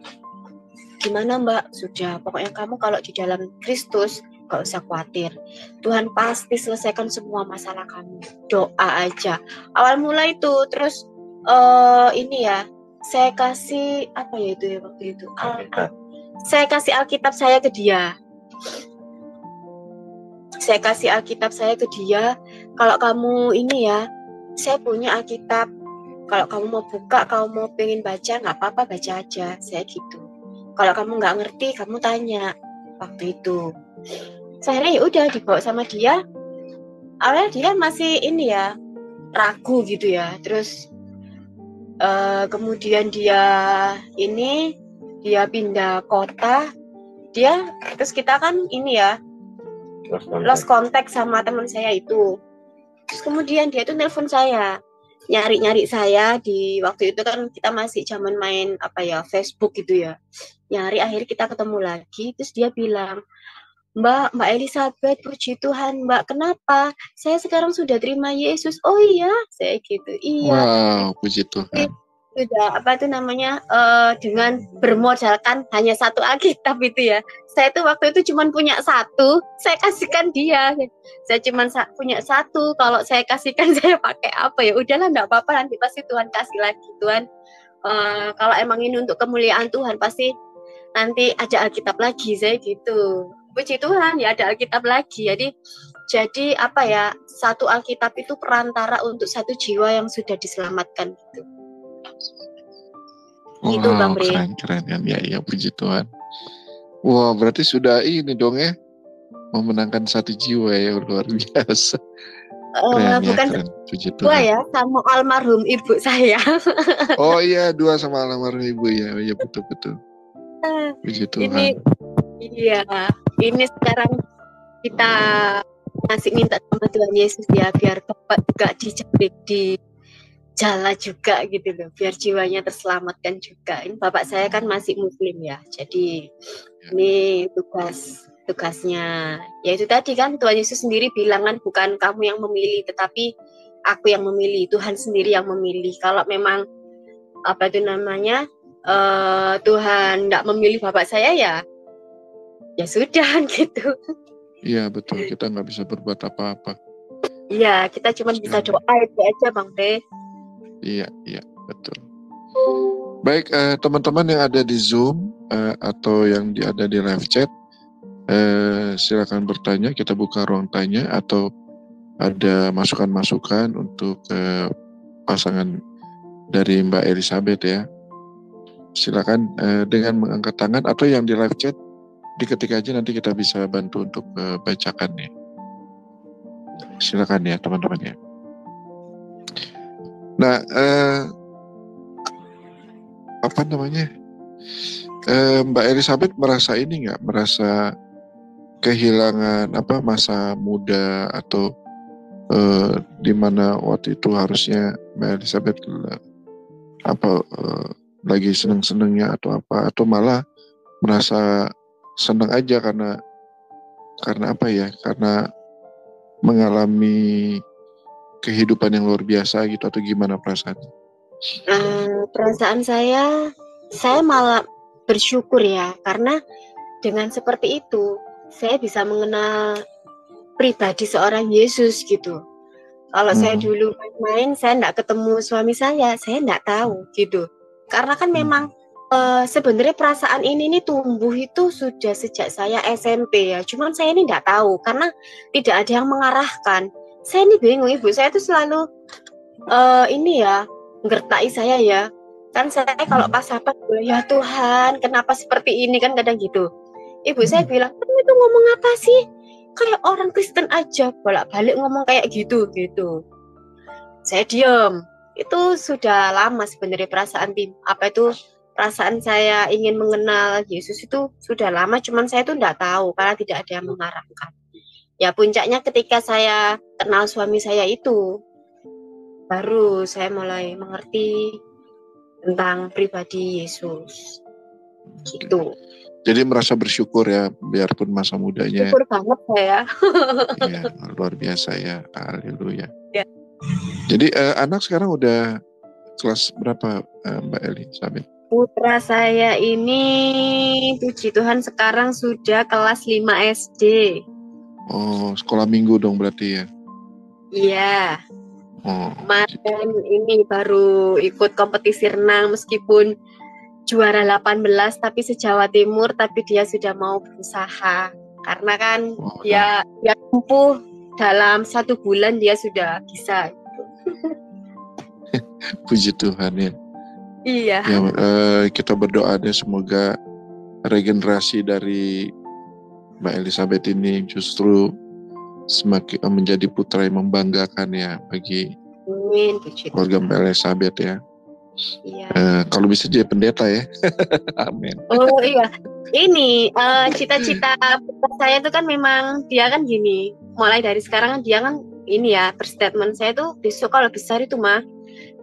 gimana Mbak? Sudah, pokoknya kamu kalau di dalam Kristus gak usah khawatir. Tuhan pasti selesaikan semua masalah kamu. Doa aja. Awal mula itu, terus ini ya, saya kasih waktu itu? Saya kasih Alkitab saya ke dia. Kalau kamu ini ya, saya punya Alkitab. Kalau kamu mau buka, kamu mau pengen baca, nggak apa-apa, baca aja. Saya gitu. Kalau kamu nggak ngerti, kamu tanya. Waktu itu, saya ya udah dibawa sama dia. Awalnya dia masih ini ya, ragu gitu ya. Terus kemudian dia pindah kota. Terus kita kan ini ya, lost contact sama teman saya itu. Terus kemudian dia tuh nelpon saya, nyari saya di waktu itu kan kita masih zaman main Facebook gitu ya. Nyari, akhirnya kita ketemu lagi. Terus dia bilang, Mbak Elizabeth, puji Tuhan Mbak, kenapa? Saya sekarang sudah terima Yesus. Oh iya, saya gitu. Iya. Wow, puji Tuhan. Sudah dengan bermodalkan hanya satu Alkitab itu ya. Saya tuh waktu itu cuma punya satu, saya kasihkan dia. Saya cuma punya satu, kalau saya kasihkan saya pakai apa ya? Udahlah, enggak apa-apa, nanti pasti Tuhan kasih lagi. Tuhan kalau emang ini untuk kemuliaan Tuhan pasti nanti ada Alkitab lagi, saya gitu. Puji Tuhan ya ada Alkitab lagi. Jadi apa ya, satu Alkitab itu perantara untuk satu jiwa yang sudah diselamatkan gitu. Gitu Bang Bre. Keren kan ya, puji Tuhan. Wah, berarti sudah ini dong ya, memenangkan satu jiwa ya, luar biasa. Keren Bukan keren. Puji Tuhan. Dua ya, sama almarhum ibu saya. Oh iya, 2 sama almarhum ibu ya, iya betul. Puji Tuhan. Ini sekarang kita masih minta sama Tuhan Yesus ya, biar Bapak juga dicabik di jala juga gitu loh, biar jiwanya terselamatkan juga. Ini Bapak saya kan masih Muslim ya, jadi ini tugasnya. Ya itu tadi kan Tuhan Yesus sendiri bilang kan, bukan kamu yang memilih, tetapi aku yang memilih. Tuhan sendiri yang memilih. Kalau memang Tuhan tidak memilih Bapak saya ya sudah gitu. Iya betul, kita nggak bisa berbuat apa-apa. Iya, kita cuma bisa doa itu aja Bang Teh. Iya betul. Baik, teman-teman yang ada di Zoom atau yang ada di live chat, silakan bertanya, kita buka ruang tanya, atau ada masukan-masukan untuk pasangan dari Mbak Elizabeth ya. Silakan dengan mengangkat tangan, atau yang di live chat diketik aja, nanti kita bisa bantu untuk bacakan ya. Silakan ya teman-teman ya. Nah, Mbak Elizabeth merasa ini nggak, merasa kehilangan masa muda, atau di mana waktu itu harusnya Mbak Elizabeth lagi seneng-senengnya atau malah merasa senang aja karena mengalami kehidupan yang luar biasa gitu, atau gimana perasaan? Perasaan saya malah bersyukur ya, karena dengan seperti itu saya bisa mengenal pribadi seorang Yesus gitu. Kalau saya dulu main-main, saya enggak ketemu suami saya enggak tahu gitu. Karena kan memang sebenarnya perasaan ini tumbuh itu sudah sejak saya SMP ya. Cuman saya ini enggak tahu karena tidak ada yang mengarahkan. Saya ini bingung, ibu saya itu selalu ngertai saya ya. Kan saya kalau pas apa, ya Tuhan, kenapa seperti ini, kan kadang gitu. Ibu saya bilang, kamu itu ngomong apa sih? Kayak orang Kristen aja, bolak-balik ngomong kayak gitu. Saya diam. Itu sudah lama sebenarnya perasaan saya ingin mengenal Yesus itu sudah lama, cuman saya tuh enggak tahu karena tidak ada yang mengarahkan. Ya puncaknya ketika saya kenal suami saya itu, baru saya mulai mengerti tentang pribadi Yesus. Gitu. Jadi merasa bersyukur ya, biarpun masa mudanya. Syukur banget saya. Ya, luar biasa ya, haleluya. Ya. Jadi anak sekarang udah kelas berapa, Mbak Elizabeth? Putra saya ini, puji Tuhan, sekarang sudah kelas 5 SD. Oh, sekolah minggu dong berarti ya? Iya. Kemarin ini baru ikut kompetisi renang, meskipun juara 18 tapi se-Jawa Timur, tapi dia sudah mau berusaha karena kan dia mampu dalam 1 bulan dia sudah bisa. Puji Tuhan ya. Iya. Ya, kita berdoa deh semoga regenerasi dari Mbak Elizabeth ini justru semakin menjadi putra yang membanggakan ya bagi keluarga Mbak Elizabeth ya. Iya. Kalau bisa jadi pendeta ya. Amin. Oh iya. Ini cita-cita putra saya itu kan memang dia kan gini. Mulai dari sekarang dia kan ini ya, berstatement saya tuh besok kalau besar itu mah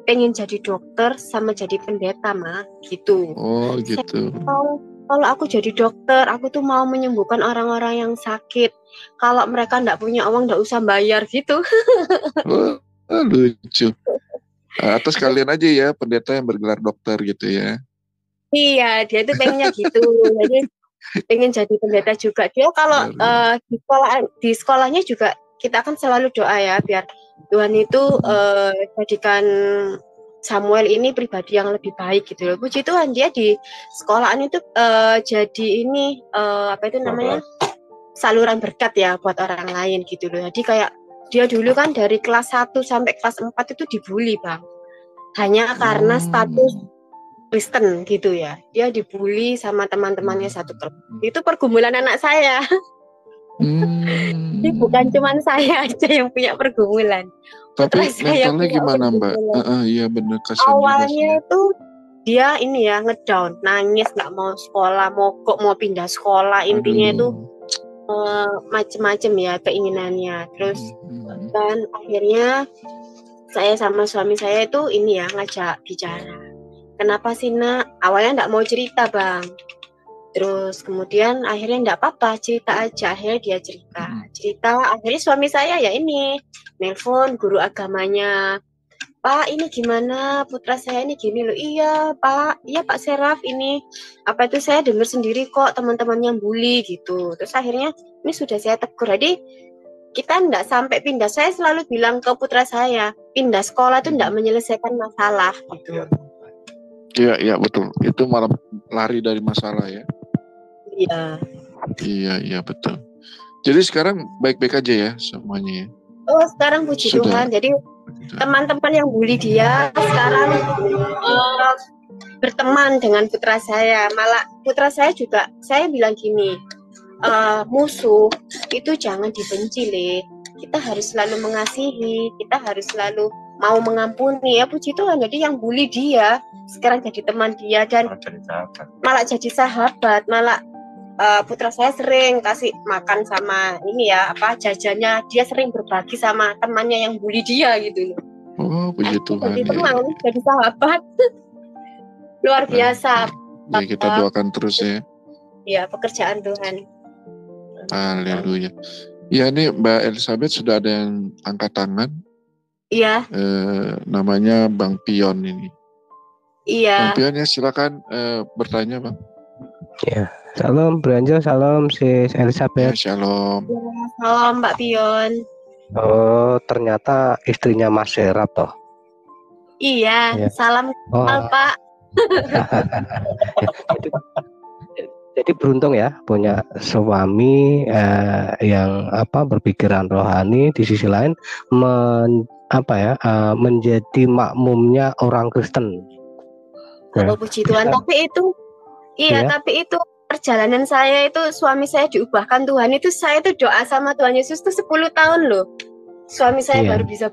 pengen jadi dokter sama jadi pendeta mah gitu. Oh gitu. Kalau aku jadi dokter, aku tuh mau menyembuhkan orang-orang yang sakit. Kalau mereka nggak punya uang, nggak usah bayar gitu. Lucu. Atau sekalian aja ya pendeta yang bergelar dokter gitu ya. Iya, dia tuh pengennya gitu. Jadi pengen jadi pendeta juga. Dia kalau di sekolahnya juga kita kan selalu doa ya biar Tuhan itu jadikan Samuel ini pribadi yang lebih baik gitu loh. Puji Tuhan dia di sekolahan itu jadi ini apa itu namanya saluran berkat ya buat orang lain gitu loh. Jadi kayak dia dulu kan dari kelas 1 sampai kelas 4 itu dibully Bang. Hanya karena status Kristen gitu ya. Dia dibully sama teman-temannya satu kelas. Itu pergumulan anak saya. Jadi bukan cuma saya aja yang punya pergumulan. Tapi Putra saya mentalnya punya gimana Mbak? pergumulan. Iya bener, kasihan juga sih. Awalnya itu dia ini ya ngedown, nangis nggak mau sekolah, mogok mau pindah sekolah, intinya itu macem-macem ya keinginannya. Terus kan akhirnya saya sama suami saya itu ini ya ngajak bicara. Kenapa sih nak? Awalnya nggak mau cerita Bang. Terus kemudian akhirnya nggak apa-apa, cerita aja. Akhirnya dia cerita. Akhirnya suami saya ya ini nelpon guru agamanya. Pak, ini gimana putra saya ini gini loh. Iya Pak Seraf ini. Apa itu saya dengar sendiri kok teman-teman yang bully gitu. Terus akhirnya ini sudah saya tegur. Jadi kita nggak sampai pindah. Saya selalu bilang ke putra saya, pindah sekolah itu nggak menyelesaikan masalah gitu. Iya betul. Itu malah lari dari masalah ya. Iya betul. Jadi sekarang baik-baik aja ya semuanya ya. Oh sekarang puji Tuhan. Jadi teman-teman yang bully dia sekarang berteman dengan putra saya. Malah putra saya juga, saya bilang gini, musuh itu jangan dibenci Le. Kita harus selalu mengasihi, kita harus selalu mau mengampuni ya puji Tuhan. Jadi yang bully dia sekarang jadi teman dia dan malah jadi sahabat. Malah putra saya sering kasih makan sama ini ya apa jajannya, dia sering berbagi sama temannya yang bully dia gitu loh. Oh puji Tuhan. Jadi teman, jadi sahabat. Luar biasa. Ya kita doakan terus ya. Ya pekerjaan Tuhan. Haleluya. Ya ini Mbak Elizabeth sudah ada yang angkat tangan. Iya. Namanya Bang Pion ini. Iya. Bang Pion ya silakan bertanya Bang. Ya. Salam Bro Angel, salam Sis Elizabeth. Ya, shalom. Ya, salam Mbak Pion. Oh ternyata istrinya Mas Serap toh. Iya, ya. Salam Pak. Jadi beruntung ya punya suami yang berpikiran rohani, di sisi lain menjadi makmumnya orang Kristen. Kalau puji Tuhan, tapi itu tapi itu perjalanan saya itu suami saya diubahkan Tuhan itu, saya itu doa sama Tuhan Yesus tuh 10 tahun loh. Suami saya baru bisa.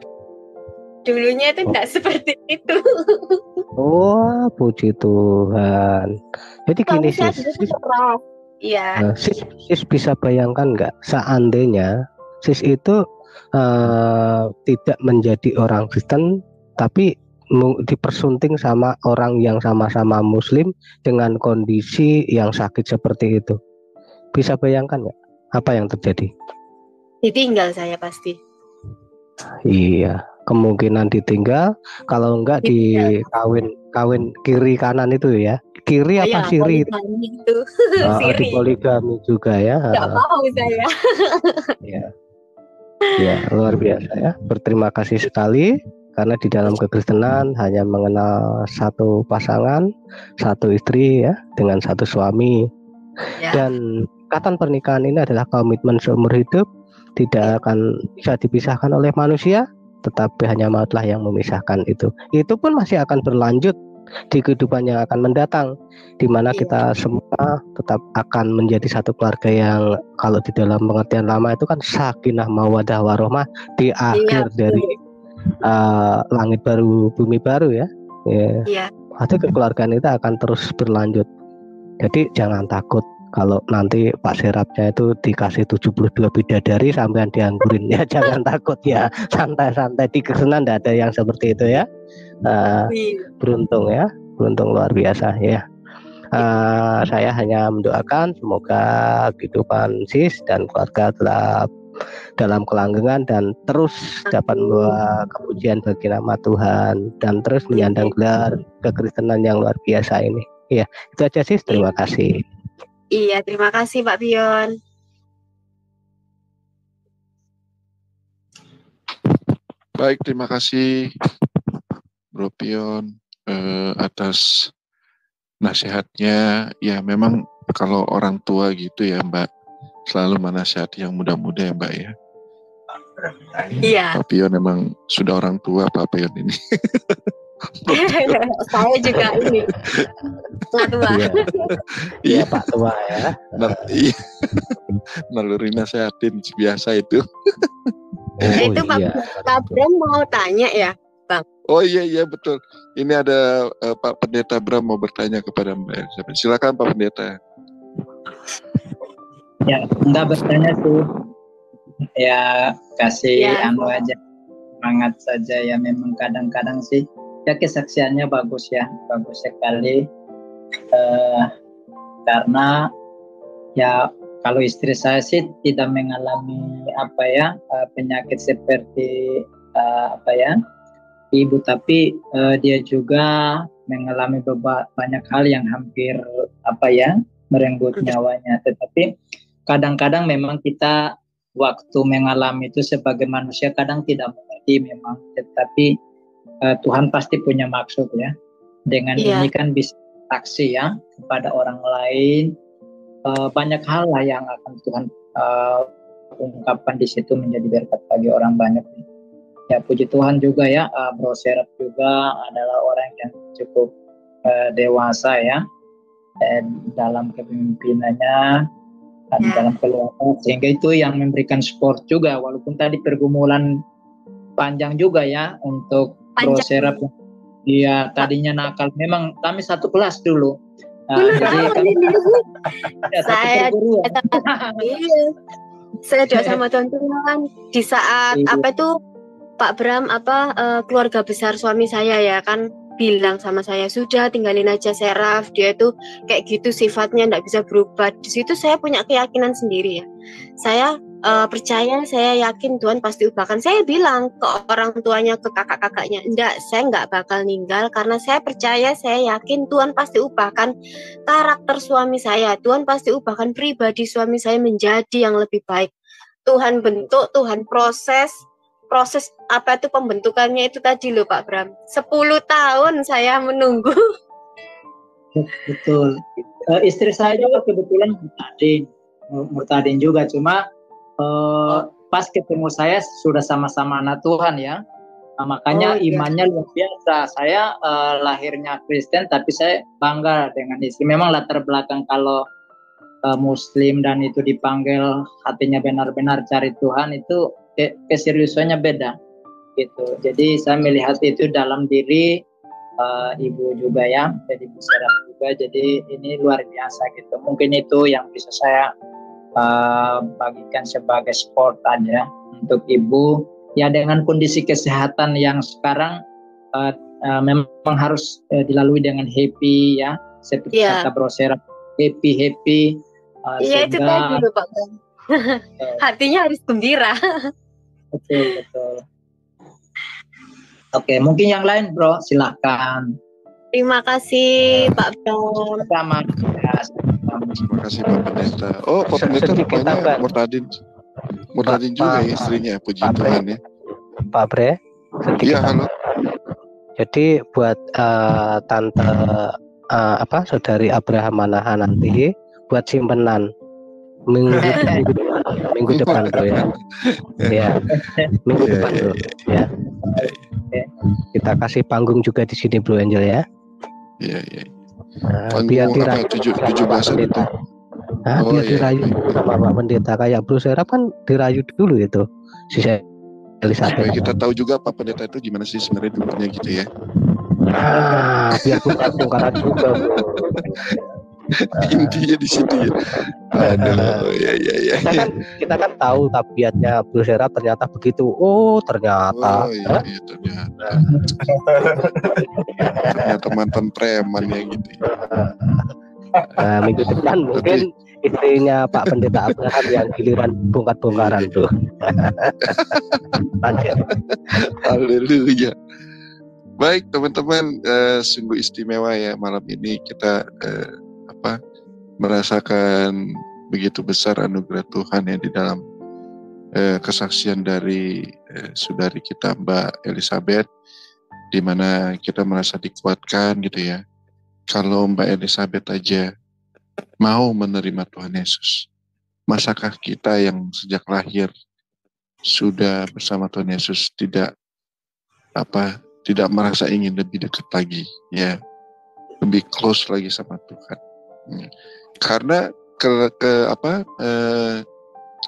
Dulunya itu enggak seperti itu. Oh, puji Tuhan. Jadi gini Sis. Iya. Sis bisa bayangkan nggak seandainya Sis itu tidak menjadi orang Kristen tapi dipersunting sama orang yang sama-sama Muslim dengan kondisi yang sakit seperti itu. Bisa bayangkan nggak apa yang terjadi? Ditinggal saya pasti. Iya, kemungkinan ditinggal, kalau enggak kawin kiri kanan itu ya. Kiri apa siri? Itu. Di poligami juga ya. Enggak mau saya. Ya, luar biasa ya. Berterima kasih sekali karena di dalam kekristenan hanya mengenal satu pasangan, satu istri ya, dengan satu suami. Ya. Dan ikatan pernikahan ini adalah komitmen seumur hidup. Tidak akan bisa dipisahkan oleh manusia, tetapi hanya mautlah yang memisahkan itu. Itu pun masih akan berlanjut di kehidupan yang akan mendatang, di mana kita semua tetap akan menjadi satu keluarga yang kalau di dalam pengertian lama itu kan sakinah mawaddah warahmah di akhir dari langit baru bumi baru ya. Artinya kekeluargaan itu akan terus berlanjut. Jadi jangan takut kalau nanti Pak Serapnya itu dikasih 72 bidadari sampean dianggurin ya, jangan takut ya, santai-santai, di kesenan tidak ada yang seperti itu ya. Beruntung ya, beruntung luar biasa ya. Saya hanya mendoakan semoga kehidupan Sis dan keluarga tetap dalam kelanggengan dan terus dapat membawa kepujian bagi nama Tuhan dan terus menyandang gelar kekristenan yang luar biasa ini. Ya, itu aja Sis, terima kasih. Iya, terima kasih Pak Pion. Baik, terima kasih Bro Pion atas nasihatnya. Ya memang kalau orang tua gitu ya Mbak, selalu menasihati yang muda-muda ya Mbak ya. Iya. Pak Pion memang sudah orang tua Pak Pion ini. Saya juga ini tua. Iya Pak tua ya. Iya. Naluri nasehatin biasa itu. Itu Pak Bram mau tanya ya, Bang? Oh iya betul. Ini ada Pak Pendeta Bram mau bertanya kepada Mbak Elizabeth. Silakan Pak Pendeta. Ya, enggak bertanya tuh. Ya kasih aja, semangat saja ya. Memang kadang-kadang sih ya kesaksiannya bagus sekali. Karena ya kalau istri saya sih tidak mengalami penyakit seperti ibu, tapi dia juga mengalami banyak hal yang hampir merenggut nyawanya. Tetapi kadang-kadang memang kita waktu mengalami itu sebagai manusia kadang tidak mengerti memang, tetapi Tuhan pasti punya maksud ya. Dengan ini kan bisa saksi ya kepada orang lain. Banyak hal lah yang akan Tuhan ungkapkan di situ menjadi berkat bagi orang banyak. Ya puji Tuhan juga ya, Bro Serap juga adalah orang yang cukup dewasa ya dalam kepemimpinannya dan dalam keluarga, sehingga itu yang memberikan support juga, walaupun tadi pergumulan panjang juga ya untuk Bro Serap. Dia tadinya nakal, memang kami satu kelas dulu. Jadi kami saya doa sama teman-teman di saat Pak Bram keluarga besar suami saya ya kan bilang sama saya, sudah tinggalin aja Seraf, dia itu kayak gitu sifatnya, nggak bisa berubah. Di situ saya punya keyakinan sendiri ya. Saya percaya, saya yakin Tuhan pasti ubahkan. Saya bilang ke orang tuanya, ke kakak-kakaknya, enggak, saya nggak bakal ninggal karena saya percaya, saya yakin Tuhan pasti ubahkan karakter suami saya. Tuhan pasti ubahkan pribadi suami saya menjadi yang lebih baik. Tuhan bentuk, Tuhan proses pembentukannya itu tadi loh Pak Bram. 10 tahun saya menunggu. Betul. Istri saya juga kebetulan murtadin juga, cuma pas ketemu saya sudah sama-sama anak Tuhan ya. Makanya imannya luar biasa. Saya lahirnya Kristen tapi saya bangga dengan istri. Memang latar belakang kalau Muslim dan itu dipanggil hatinya benar-benar cari Tuhan, itu keseriusannya beda gitu. Jadi saya melihat itu dalam diri ibu juga ya, jadi Ibu Serap juga. Jadi ini luar biasa gitu. Mungkin itu yang bisa saya bagikan sebagai support aja untuk ibu ya, dengan kondisi kesehatan yang sekarang memang harus dilalui dengan happy ya, seperti kata Bro Serap, happy. Iya itu tadi loh Pak Bram. Hatinya harus gembira. Betul. Oke, mungkin yang lain Bro, silahkan. Terima kasih Pak Bram. Sama. Terima kasih Pak Pendeta. Oh Pak Pendeta rupanya murtadin juga ya istrinya, puji Tuhan ya. Pak Bre, iya halo. Jadi buat tante saudari Abraham Manahan nanti buat simpenan minggu depan Bro ya. Ya. Minggu depan Bro ya. Kita kasih panggung juga di sini Bro Angel ya. Iya. Biar dirayu 17 itu. Biar dirayu sama Pak Pendeta, kayak Bro Serap kan dirayu dulu itu si Elizabeth. Kita tahu juga Pak Pendeta itu gimana sih sebenarnya dulunya gitu ya. Biar bongkaran juga Bro. Intinya di situ ya. Aduh, ya. Kita kan tahu tabiatnya Bro Serap ternyata begitu. Oh ternyata. Ternyata mantan preman ya gitu. Minggu depan mungkin istrinya Pak Pendeta Abraham yang giliran bongkar-bongkaran tuh. Haleluya. Baik teman-teman, sungguh istimewa ya malam ini kita merasakan begitu besar anugerah Tuhan ya di dalam kesaksian dari saudari kita Mbak Elizabeth di mana kita merasa dikuatkan gitu ya. Kalau Mbak Elizabeth aja mau menerima Tuhan Yesus, masakah kita yang sejak lahir sudah bersama Tuhan Yesus tidak merasa ingin lebih dekat lagi, ya, lebih close lagi sama Tuhan. Karena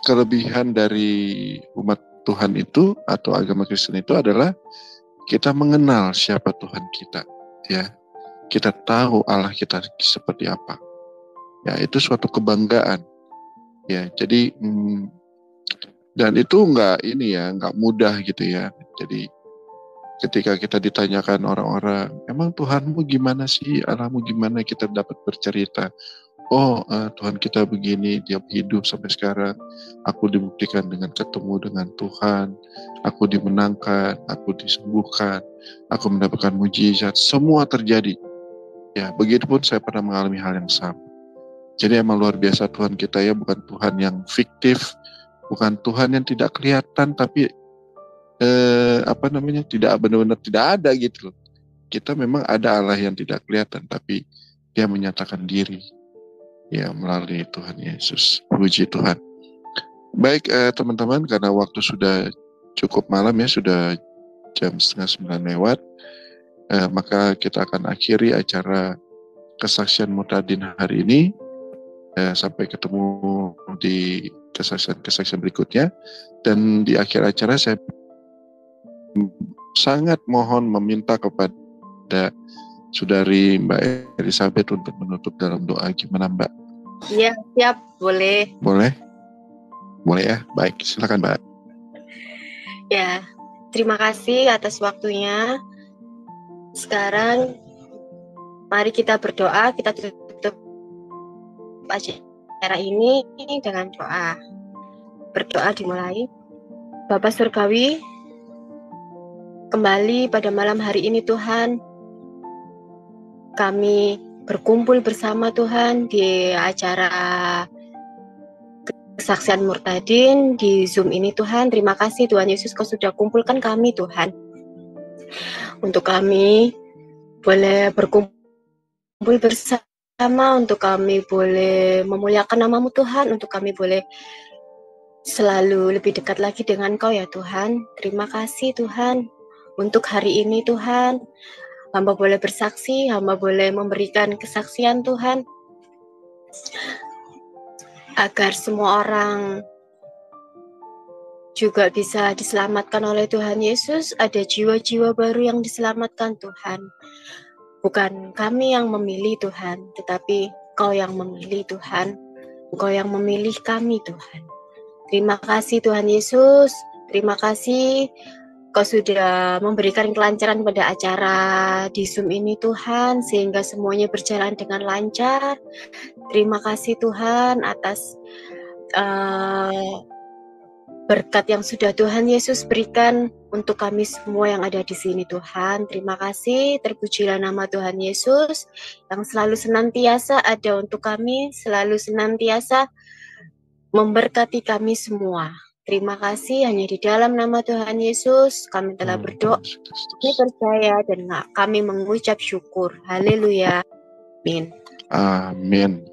kelebihan dari umat Tuhan itu atau agama Kristen itu adalah kita mengenal siapa Tuhan kita, ya. Kita tahu Allah kita seperti apa. Ya, itu suatu kebanggaan. Ya, jadi dan itu nggak mudah gitu ya. Jadi ketika kita ditanyakan orang-orang, emang Tuhanmu gimana sih, Allahmu gimana, kita dapat bercerita, Tuhan kita begini, dia hidup sampai sekarang, aku dibuktikan dengan ketemu dengan Tuhan, aku dimenangkan, aku disembuhkan, aku mendapatkan mujizat, semua terjadi. Ya, begitupun saya pernah mengalami hal yang sama. Jadi emang luar biasa Tuhan kita ya, bukan Tuhan yang fiktif, bukan Tuhan yang tidak kelihatan, tapi tidak benar-benar tidak ada gitu loh. Kita memang ada Allah yang tidak kelihatan, tapi dia menyatakan diri ya melalui Tuhan Yesus. Puji Tuhan. Baik teman-teman, karena waktu sudah cukup malam ya, sudah jam 8:30 lewat, maka kita akan akhiri acara kesaksian Murtadin hari ini. Sampai ketemu di kesaksian berikutnya. Dan di akhir acara saya sangat mohon meminta kepada Saudari Mbak Elizabeth untuk menutup dalam doa. Gimana Mbak? Iya, siap, boleh. Boleh? Boleh ya? Baik, silakan Mbak. Ya, terima kasih atas waktunya. Sekarang mari kita berdoa, kita tutup acara ini dengan doa. Berdoa dimulai. Bapa Surgawi, kembali pada malam hari ini Tuhan, kami berkumpul bersama Tuhan di acara kesaksian Murtadin di Zoom ini Tuhan. Terima kasih Tuhan Yesus, Kau sudah kumpulkan kami Tuhan, untuk kami boleh berkumpul bersama, untuk kami boleh memuliakan nama-Mu Tuhan, untuk kami boleh selalu lebih dekat lagi dengan Kau ya Tuhan. Terima kasih Tuhan untuk hari ini Tuhan. Hamba boleh bersaksi, hamba boleh memberikan kesaksian Tuhan, agar semua orang juga bisa diselamatkan oleh Tuhan Yesus. Ada jiwa-jiwa baru yang diselamatkan Tuhan. Bukan kami yang memilih Tuhan, tetapi Kau yang memilih Tuhan. Kau yang memilih kami Tuhan. Terima kasih Tuhan Yesus. Terima kasih Kau sudah memberikan kelancaran pada acara di Zoom ini Tuhan, sehingga semuanya berjalan dengan lancar. Terima kasih Tuhan atas berkat yang sudah Tuhan Yesus berikan untuk kami semua yang ada di sini Tuhan. Terima kasih, terpujilah nama Tuhan Yesus yang selalu senantiasa ada untuk kami, selalu senantiasa memberkati kami semua. Terima kasih, hanya di dalam nama Tuhan Yesus kami telah berdoa, kami percaya dan kami mengucap syukur. Haleluya. Amin. Amin.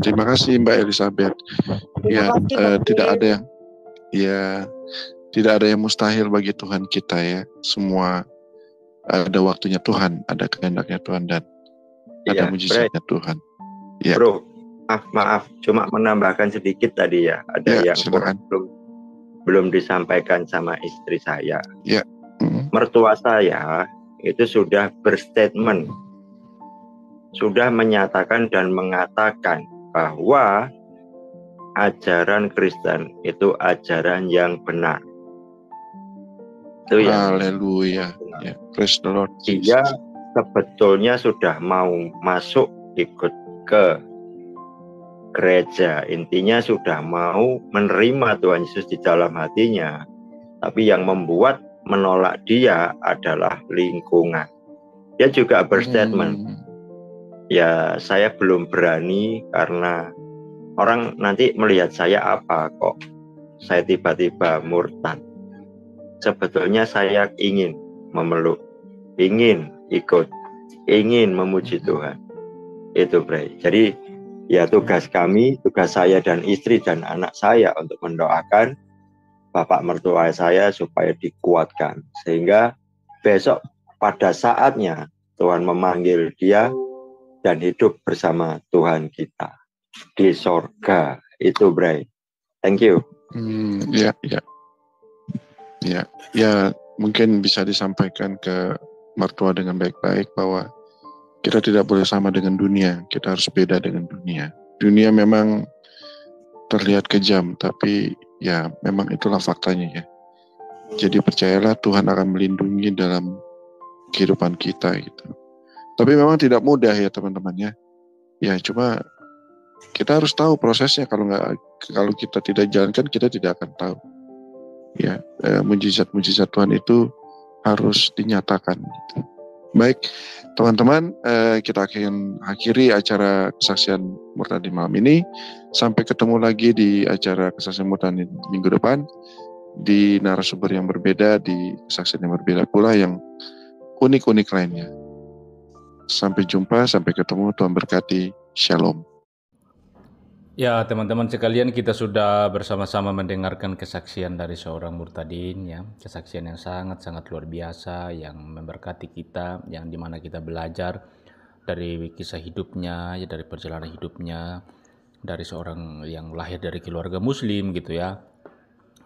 Terima kasih Mbak Elizabeth. Tidak ada yang mustahil bagi Tuhan kita ya. Semua ada waktunya Tuhan, ada kehendaknya Tuhan, dan ada mujizatnya Tuhan. Ya. Bro, maaf, cuma menambahkan sedikit tadi ya. Ada yang belum disampaikan sama istri saya. Ya. Mertua saya itu sudah berstatement, sudah menyatakan dan mengatakan bahwa ajaran Kristen itu ajaran yang benar. Itu ya. Haleluya. Ya, praise the Lord. Dia sebetulnya sudah mau masuk ikut ke gereja, intinya sudah mau menerima Tuhan Yesus di dalam hatinya, tapi yang membuat menolak dia adalah lingkungan. Dia juga berstatement, ya saya belum berani karena orang nanti melihat saya apa kok saya tiba-tiba murtad. Sebetulnya saya ingin memeluk ingin ikut, ingin memuji Tuhan. Itu Bray. Jadi ya tugas kami, tugas saya dan istri dan anak saya untuk mendoakan bapak mertua saya supaya dikuatkan. Sehingga besok pada saatnya Tuhan memanggil dia dan hidup bersama Tuhan kita di sorga. Itu Bray. Thank you. Ya, mungkin bisa disampaikan ke mertua dengan baik-baik bahwa kita tidak boleh sama dengan dunia, kita harus beda dengan dunia. Dunia memang terlihat kejam, tapi ya memang itulah faktanya ya. Jadi percayalah Tuhan akan melindungi dalam kehidupan kita gitu. Tapi memang tidak mudah ya teman-teman ya. Ya cuma kita harus tahu prosesnya, kalau kita tidak jalankan kita tidak akan tahu. Ya, mujizat-mujizat Tuhan itu harus dinyatakan gitu. Baik, teman-teman, kita akan akhiri acara kesaksian Murtadin malam ini. Sampai ketemu lagi di acara kesaksian Murtadin minggu depan di narasumber yang berbeda, di kesaksian yang berbeda pula yang unik-unik lainnya. Sampai jumpa, sampai ketemu. Tuhan berkati. Shalom. Ya, teman-teman sekalian, kita sudah bersama-sama mendengarkan kesaksian dari seorang murtadin ya, kesaksian yang sangat-sangat luar biasa yang memberkati kita, yang dimana kita belajar dari kisah hidupnya, ya dari perjalanan hidupnya, dari seorang yang lahir dari keluarga muslim gitu ya,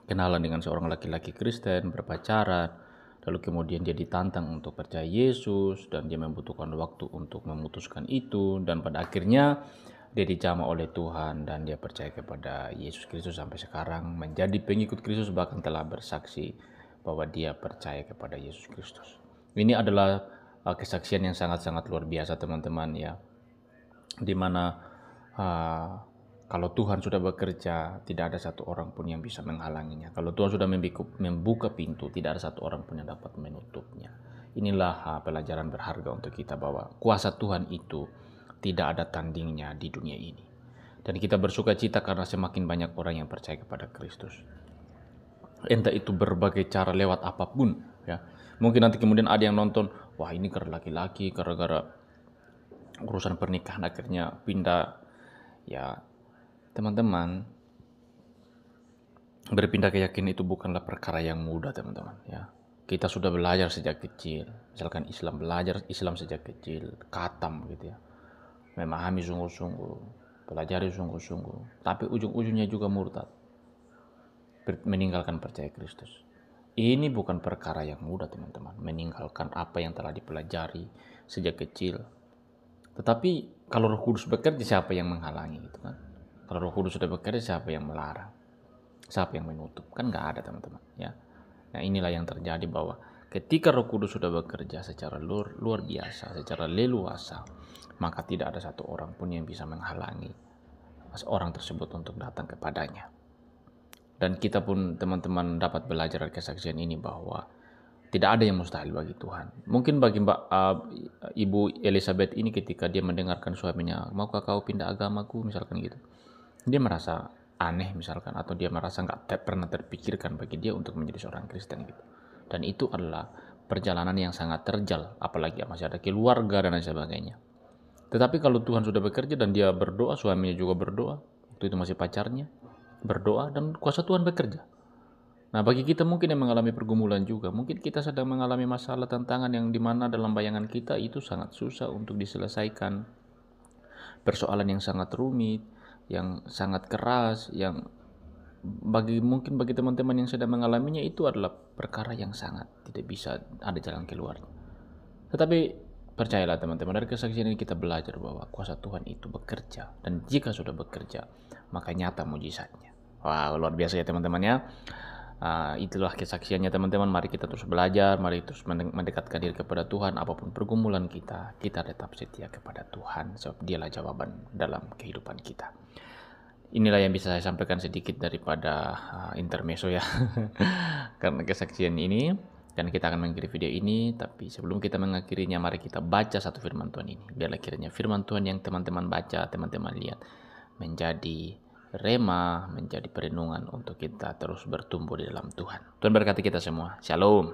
kenalan dengan seorang laki-laki Kristen, berpacaran, lalu kemudian dia ditantang untuk percaya Yesus dan dia membutuhkan waktu untuk memutuskan itu, dan pada akhirnya dia dijamah oleh Tuhan dan dia percaya kepada Yesus Kristus sampai sekarang, menjadi pengikut Kristus, bahkan telah bersaksi bahwa dia percaya kepada Yesus Kristus. Ini adalah kesaksian yang sangat-sangat luar biasa teman-teman ya, dimana kalau Tuhan sudah bekerja, tidak ada satu orang pun yang bisa menghalanginya. Kalau Tuhan sudah membuka pintu, tidak ada satu orang pun yang dapat menutupnya. Inilah pelajaran berharga untuk kita, bahwa kuasa Tuhan itu tidak ada tandingnya di dunia ini. Dan kita bersuka cita karena semakin banyak orang yang percaya kepada Kristus. Entah itu berbagai cara, lewat apapun ya. Mungkin nanti kemudian ada yang nonton, wah ini karena laki-laki, gara-gara urusan pernikahan akhirnya pindah. Ya teman-teman, berpindah keyakinan itu bukanlah perkara yang mudah teman-teman ya. Kita sudah belajar sejak kecil, misalkan Islam, belajar Islam sejak kecil, khatam gitu ya, memahami sungguh-sungguh, pelajari sungguh-sungguh, tapi ujung-ujungnya juga murtad, meninggalkan percaya Kristus. Ini bukan perkara yang mudah teman-teman, meninggalkan apa yang telah dipelajari sejak kecil. Tetapi kalau Roh Kudus bekerja, siapa yang menghalangi gitu kan? Kalau Roh Kudus sudah bekerja, siapa yang melarang? Siapa yang menutup? Kan nggak ada teman-teman ya. Nah inilah yang terjadi, bahwa ketika Roh Kudus sudah bekerja secara luar biasa, secara leluasa, maka tidak ada satu orang pun yang bisa menghalangi orang tersebut untuk datang kepadanya. Dan kita pun teman-teman dapat belajar dari kesaksian ini bahwa tidak ada yang mustahil bagi Tuhan. Mungkin bagi Ibu Elizabeth ini, ketika dia mendengarkan suaminya, maukah kau pindah agamaku misalkan gitu, dia merasa aneh misalkan, atau dia merasa nggak pernah terpikirkan bagi dia untuk menjadi seorang Kristen gitu. Dan itu adalah perjalanan yang sangat terjal, apalagi masih ada keluarga dan lain sebagainya. Tetapi kalau Tuhan sudah bekerja dan dia berdoa, suaminya juga berdoa, waktu itu masih pacarnya, berdoa dan kuasa Tuhan bekerja. Nah bagi kita mungkin yang mengalami pergumulan juga, mungkin kita sedang mengalami masalah, tantangan yang dimana dalam bayangan kita itu sangat susah untuk diselesaikan, persoalan yang sangat rumit, yang sangat keras, yang mungkin bagi teman-teman yang sedang mengalaminya itu adalah perkara yang sangat tidak bisa ada jalan keluarnya. Tetapi percayalah teman-teman, dari kesaksian ini kita belajar bahwa kuasa Tuhan itu bekerja, dan jika sudah bekerja maka nyata mujizatnya. Wah luar biasa ya teman-teman ya. Itulah kesaksiannya teman-teman. Mari kita terus belajar, mari terus mendekatkan diri kepada Tuhan. Apapun pergumulan kita tetap setia kepada Tuhan, sebab dialah jawaban dalam kehidupan kita. Inilah yang bisa saya sampaikan sedikit daripada intermezzo ya karena kesaksian ini. Dan kita akan mengakhiri video ini, tapi sebelum kita mengakhirinya, mari kita baca satu firman Tuhan ini. Biarlah kiranya firman Tuhan yang teman-teman baca, teman-teman lihat, menjadi rema, menjadi perenungan untuk kita terus bertumbuh di dalam Tuhan. Tuhan berkati kita semua. Shalom.